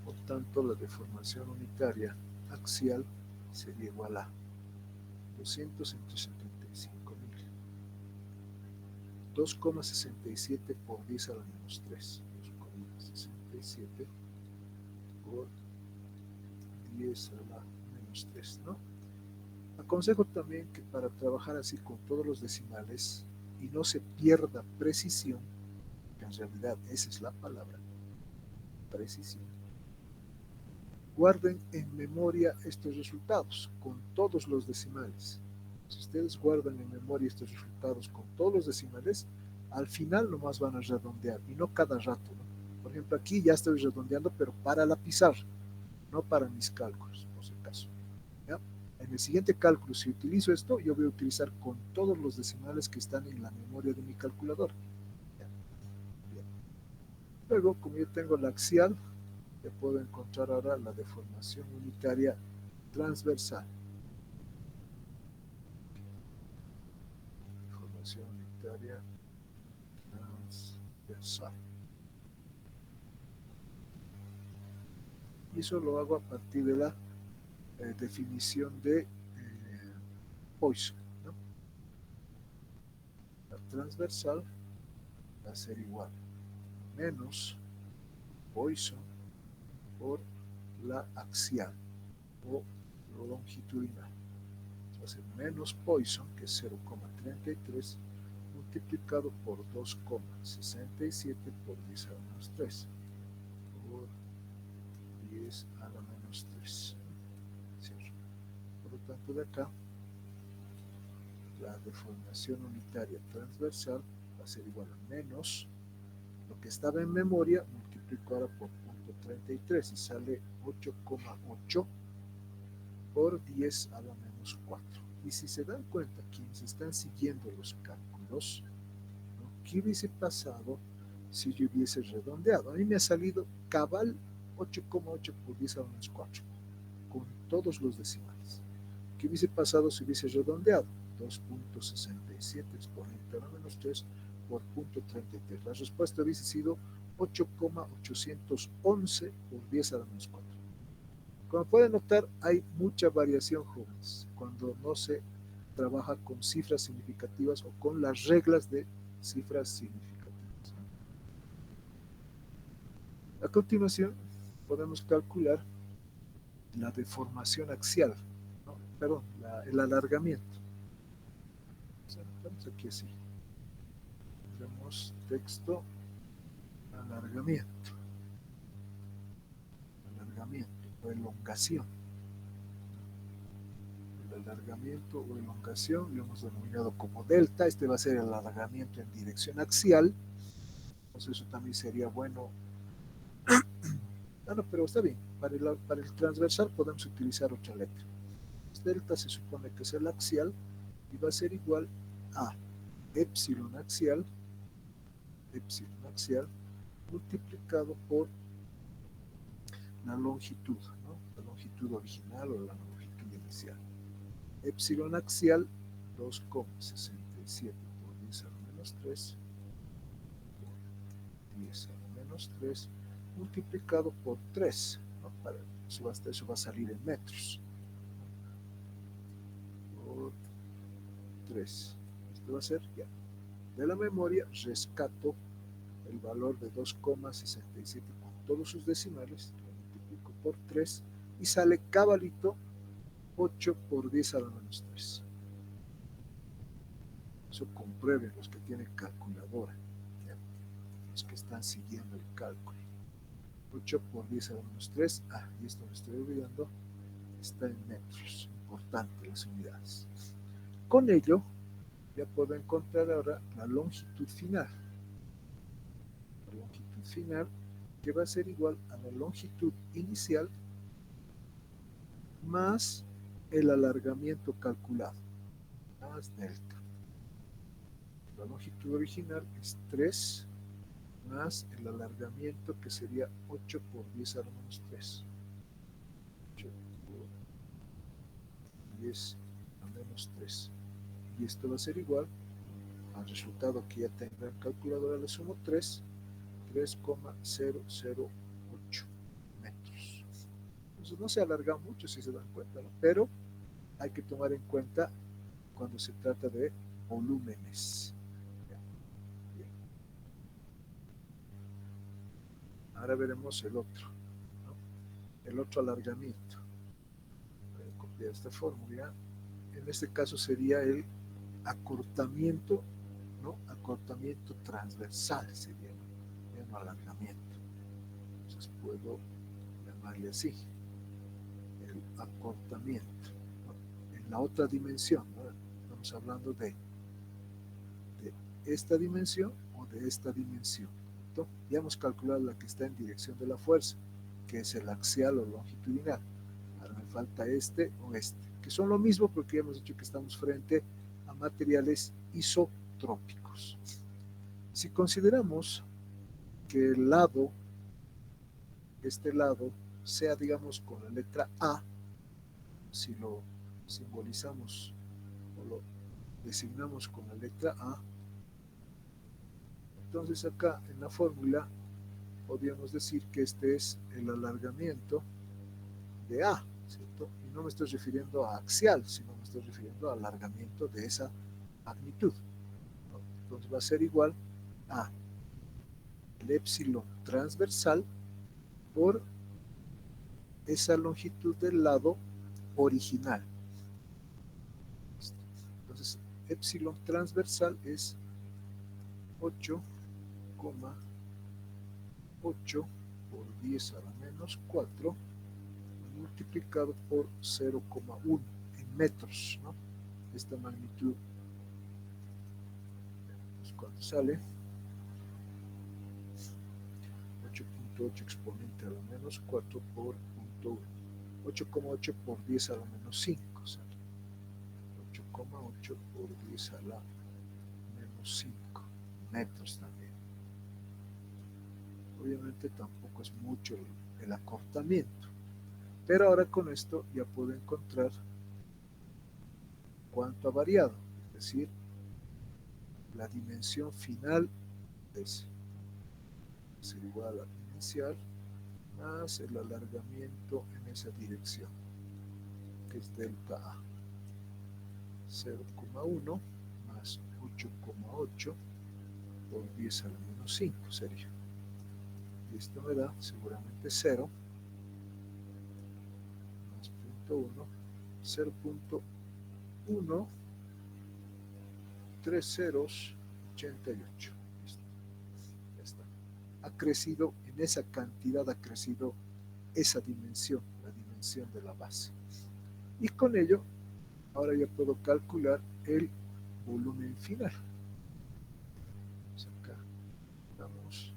por tanto la deformación unitaria axial sería igual a 200 entre 75.000, 2,67 por 10 a la menos 3, 2,67 por 10 a la menos 3, ¿no? Aconsejo también que para trabajar así con todos los decimales y no se pierda precisión, que en realidad esa es la palabra, precisión, guarden en memoria estos resultados con todos los decimales. Si ustedes guardan en memoria estos resultados con todos los decimales, al final nomás van a redondear y no cada rato, ¿no? Por ejemplo, aquí ya estoy redondeando, pero para la pizarra, no para mis cálculos, por si acaso. ¿Ya? En el siguiente cálculo, si utilizo esto, yo voy a utilizar con todos los decimales que están en la memoria de mi calculadora. ¿Ya? Bien. Luego, como yo tengo la axial, ya puedo encontrar ahora la deformación unitaria transversal. Deformación unitaria transversal. Y eso lo hago a partir de la definición de Poisson, ¿no? La transversal va a ser igual menos Poisson por la axial o longitudinal. Va a ser menos Poisson, que es 0,33, multiplicado por 2,67 por 10 a la menos 3, por 10 a la menos 3. Cierro. Por lo tanto, de acá, la deformación unitaria transversal va a ser igual a menos lo que estaba en memoria, multiplico ahora por 0,33 y sale 8,8 por 10 a la menos 4. Y si se dan cuenta, quienes están siguiendo los cálculos, ¿no? ¿Qué hubiese pasado si yo hubiese redondeado? A mí me ha salido cabal 8,8 por 10 a la menos 4, con todos los decimales. ¿Qué hubiese pasado si hubiese redondeado? 2,67 exponente a la menos 3 por 0,33. La respuesta hubiese sido 8,811 por 10 a la menos 4. Como pueden notar, hay mucha variación, jóvenes, cuando no se trabaja con cifras significativas o con las reglas de cifras significativas. A continuación, podemos calcular la deformación axial, ¿no? Perdón, el alargamiento. Estamos aquí así. Tenemos texto, alargamiento, alargamiento o elongación. El alargamiento o elongación lo hemos denominado como delta. Este va a ser el alargamiento en dirección axial. Entonces eso también sería bueno. No, pero está bien. Para el transversal podemos utilizar otra letra. Delta se supone que es el axial y va a ser igual a epsilon axial multiplicado por la longitud, ¿no? La longitud original o la longitud inicial. Epsilon axial 2,67 por 10 a la menos 3 por 10 a la menos 3 multiplicado por 3, ¿no? Eso va a salir en metros. Por 3. Esto va a ser ya. De la memoria rescato el valor de 2,67 con todos sus decimales, lo multiplico por 3 y sale cabalito 8 por 10 a la menos 3. Eso comprueben los que tienen calculadora, ¿ya? Los que están siguiendo el cálculo. 8 por 10 a la menos 3, y esto me estoy olvidando, está en metros, importante las unidades. Con ello, ya puedo encontrar ahora la longitud final. La longitud final que va a ser igual a la longitud inicial más el alargamiento calculado, más delta. La longitud original es 3 más el alargamiento que sería 8 por 10 a la menos 3. 8 por 10 a menos 3. Y esto va a ser igual al resultado que ya tengo en la calculadora, le sumo 3,008 metros. Entonces no se alarga mucho si se dan cuenta, ¿no? Pero hay que tomar en cuenta cuando se trata de volúmenes. Bien. Ahora veremos el otro, ¿no? El otro alargamiento. Voy a copiar esta fórmula. en este caso sería el acortamiento, ¿no? Acortamiento transversal sería, ¿no? Ya no alargamiento. Entonces puedo llamarle así, el acortamiento, ¿no? En la otra dimensión, ¿no? Estamos hablando de esta dimensión o de esta dimensión. ¿No? Ya hemos calculado la que está en dirección de la fuerza, que es el axial o longitudinal. Ahora me falta este o este, que son lo mismo porque ya hemos dicho que estamos frente a materiales isotrópicos. Si consideramos que el lado, este lado, sea digamos con la letra A, si lo simbolizamos o lo designamos con la letra A, entonces acá en la fórmula podríamos decir que este es el alargamiento de A, ¿cierto? Y no me estoy refiriendo a axial, sino me estoy refiriendo al alargamiento de esa magnitud. Entonces va a ser igual a el épsilon transversal por esa longitud del lado original. Entonces, épsilon transversal es 8,8 por 10 a la menos 4 multiplicado por 0,1 en metros, ¿no? Esta magnitud, pues cuando sale 8.8 exponente a la menos 4 por punto 1, 8,8 por 10 a la menos 5, ¿sale? 8,8 por 10 a la menos 5 metros también. Obviamente tampoco es mucho el acortamiento, pero ahora con esto ya puedo encontrar cuánto ha variado, es decir, la dimensión final es ser igual a la inicial más el alargamiento en esa dirección, que es delta A. 0,1 más 8,8 por 10 a la menos 5 sería. Y esto me da seguramente 0 más 0.1, 0.1 3 ceros 88. Listo. Ya está. Ha crecido, en esa cantidad ha crecido esa dimensión, la dimensión de la base. Y con ello, ahora ya puedo calcular el volumen final. Pues acá damos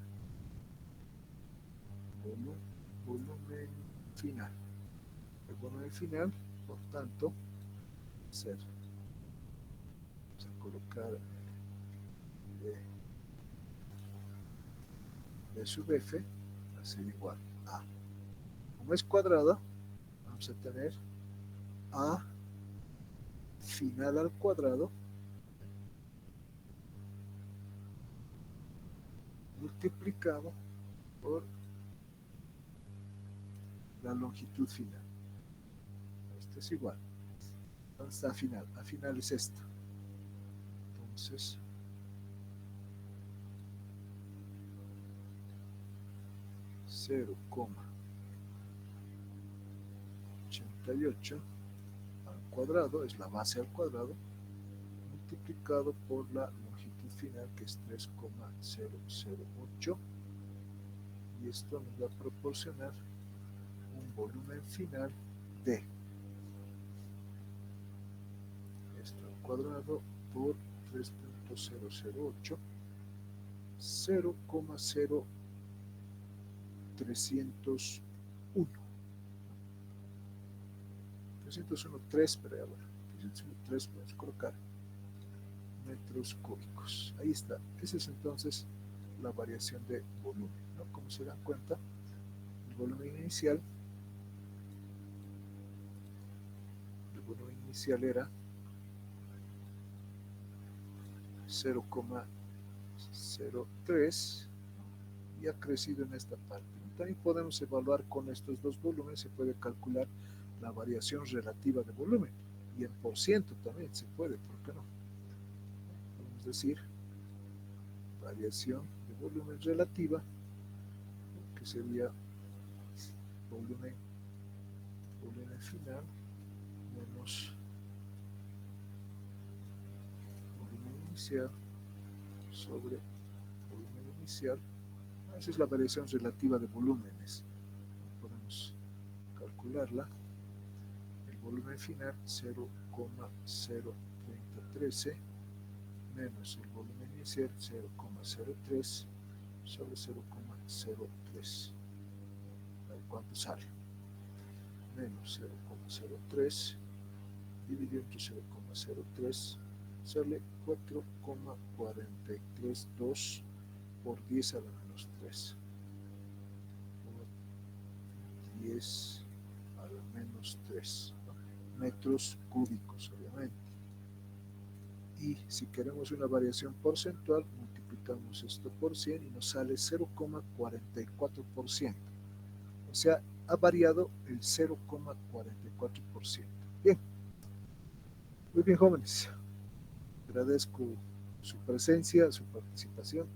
volumen final. El volumen final, por tanto, ser, vamos a colocar de sub f va a ser igual a, como es cuadrada, vamos a tener a final al cuadrado multiplicado por la longitud final. Esto es igual. ¿Dónde está a final? A final es esto. Entonces, cero coma 88 al cuadrado, es la base al cuadrado, multiplicado por la longitud final, que es 3,008, y esto nos va a proporcionar un volumen final de esto al cuadrado por 3.008, 0,0301. 301,3, pero ya bueno, 303 podemos colocar metros cúbicos. Ahí está. Esa es entonces la variación de volumen, ¿no? Como se dan cuenta, el volumen inicial era 0,03 y ha crecido en esta parte. También podemos evaluar con estos dos volúmenes, se puede calcular la variación relativa de volumen, y en por ciento también se puede, ¿por qué no? Podemos decir variación de volumen relativa, que sería volumen final menos inicial sobre volumen inicial. Esa es la variación relativa de volúmenes. Podemos calcularla. El volumen final 0,03013 menos el volumen inicial 0,03 sobre 0,03. A ver cuánto sale. Menos 0,03 dividido entre 0,03 sale 4,432 por 10 a la menos 3 por 10 a la menos 3 metros cúbicos, obviamente. Y si queremos una variación porcentual, multiplicamos esto por 100 y nos sale 0,44%. O sea, ha variado el 0,44%. Bien, muy bien, jóvenes. Agradezco su presencia, su participación.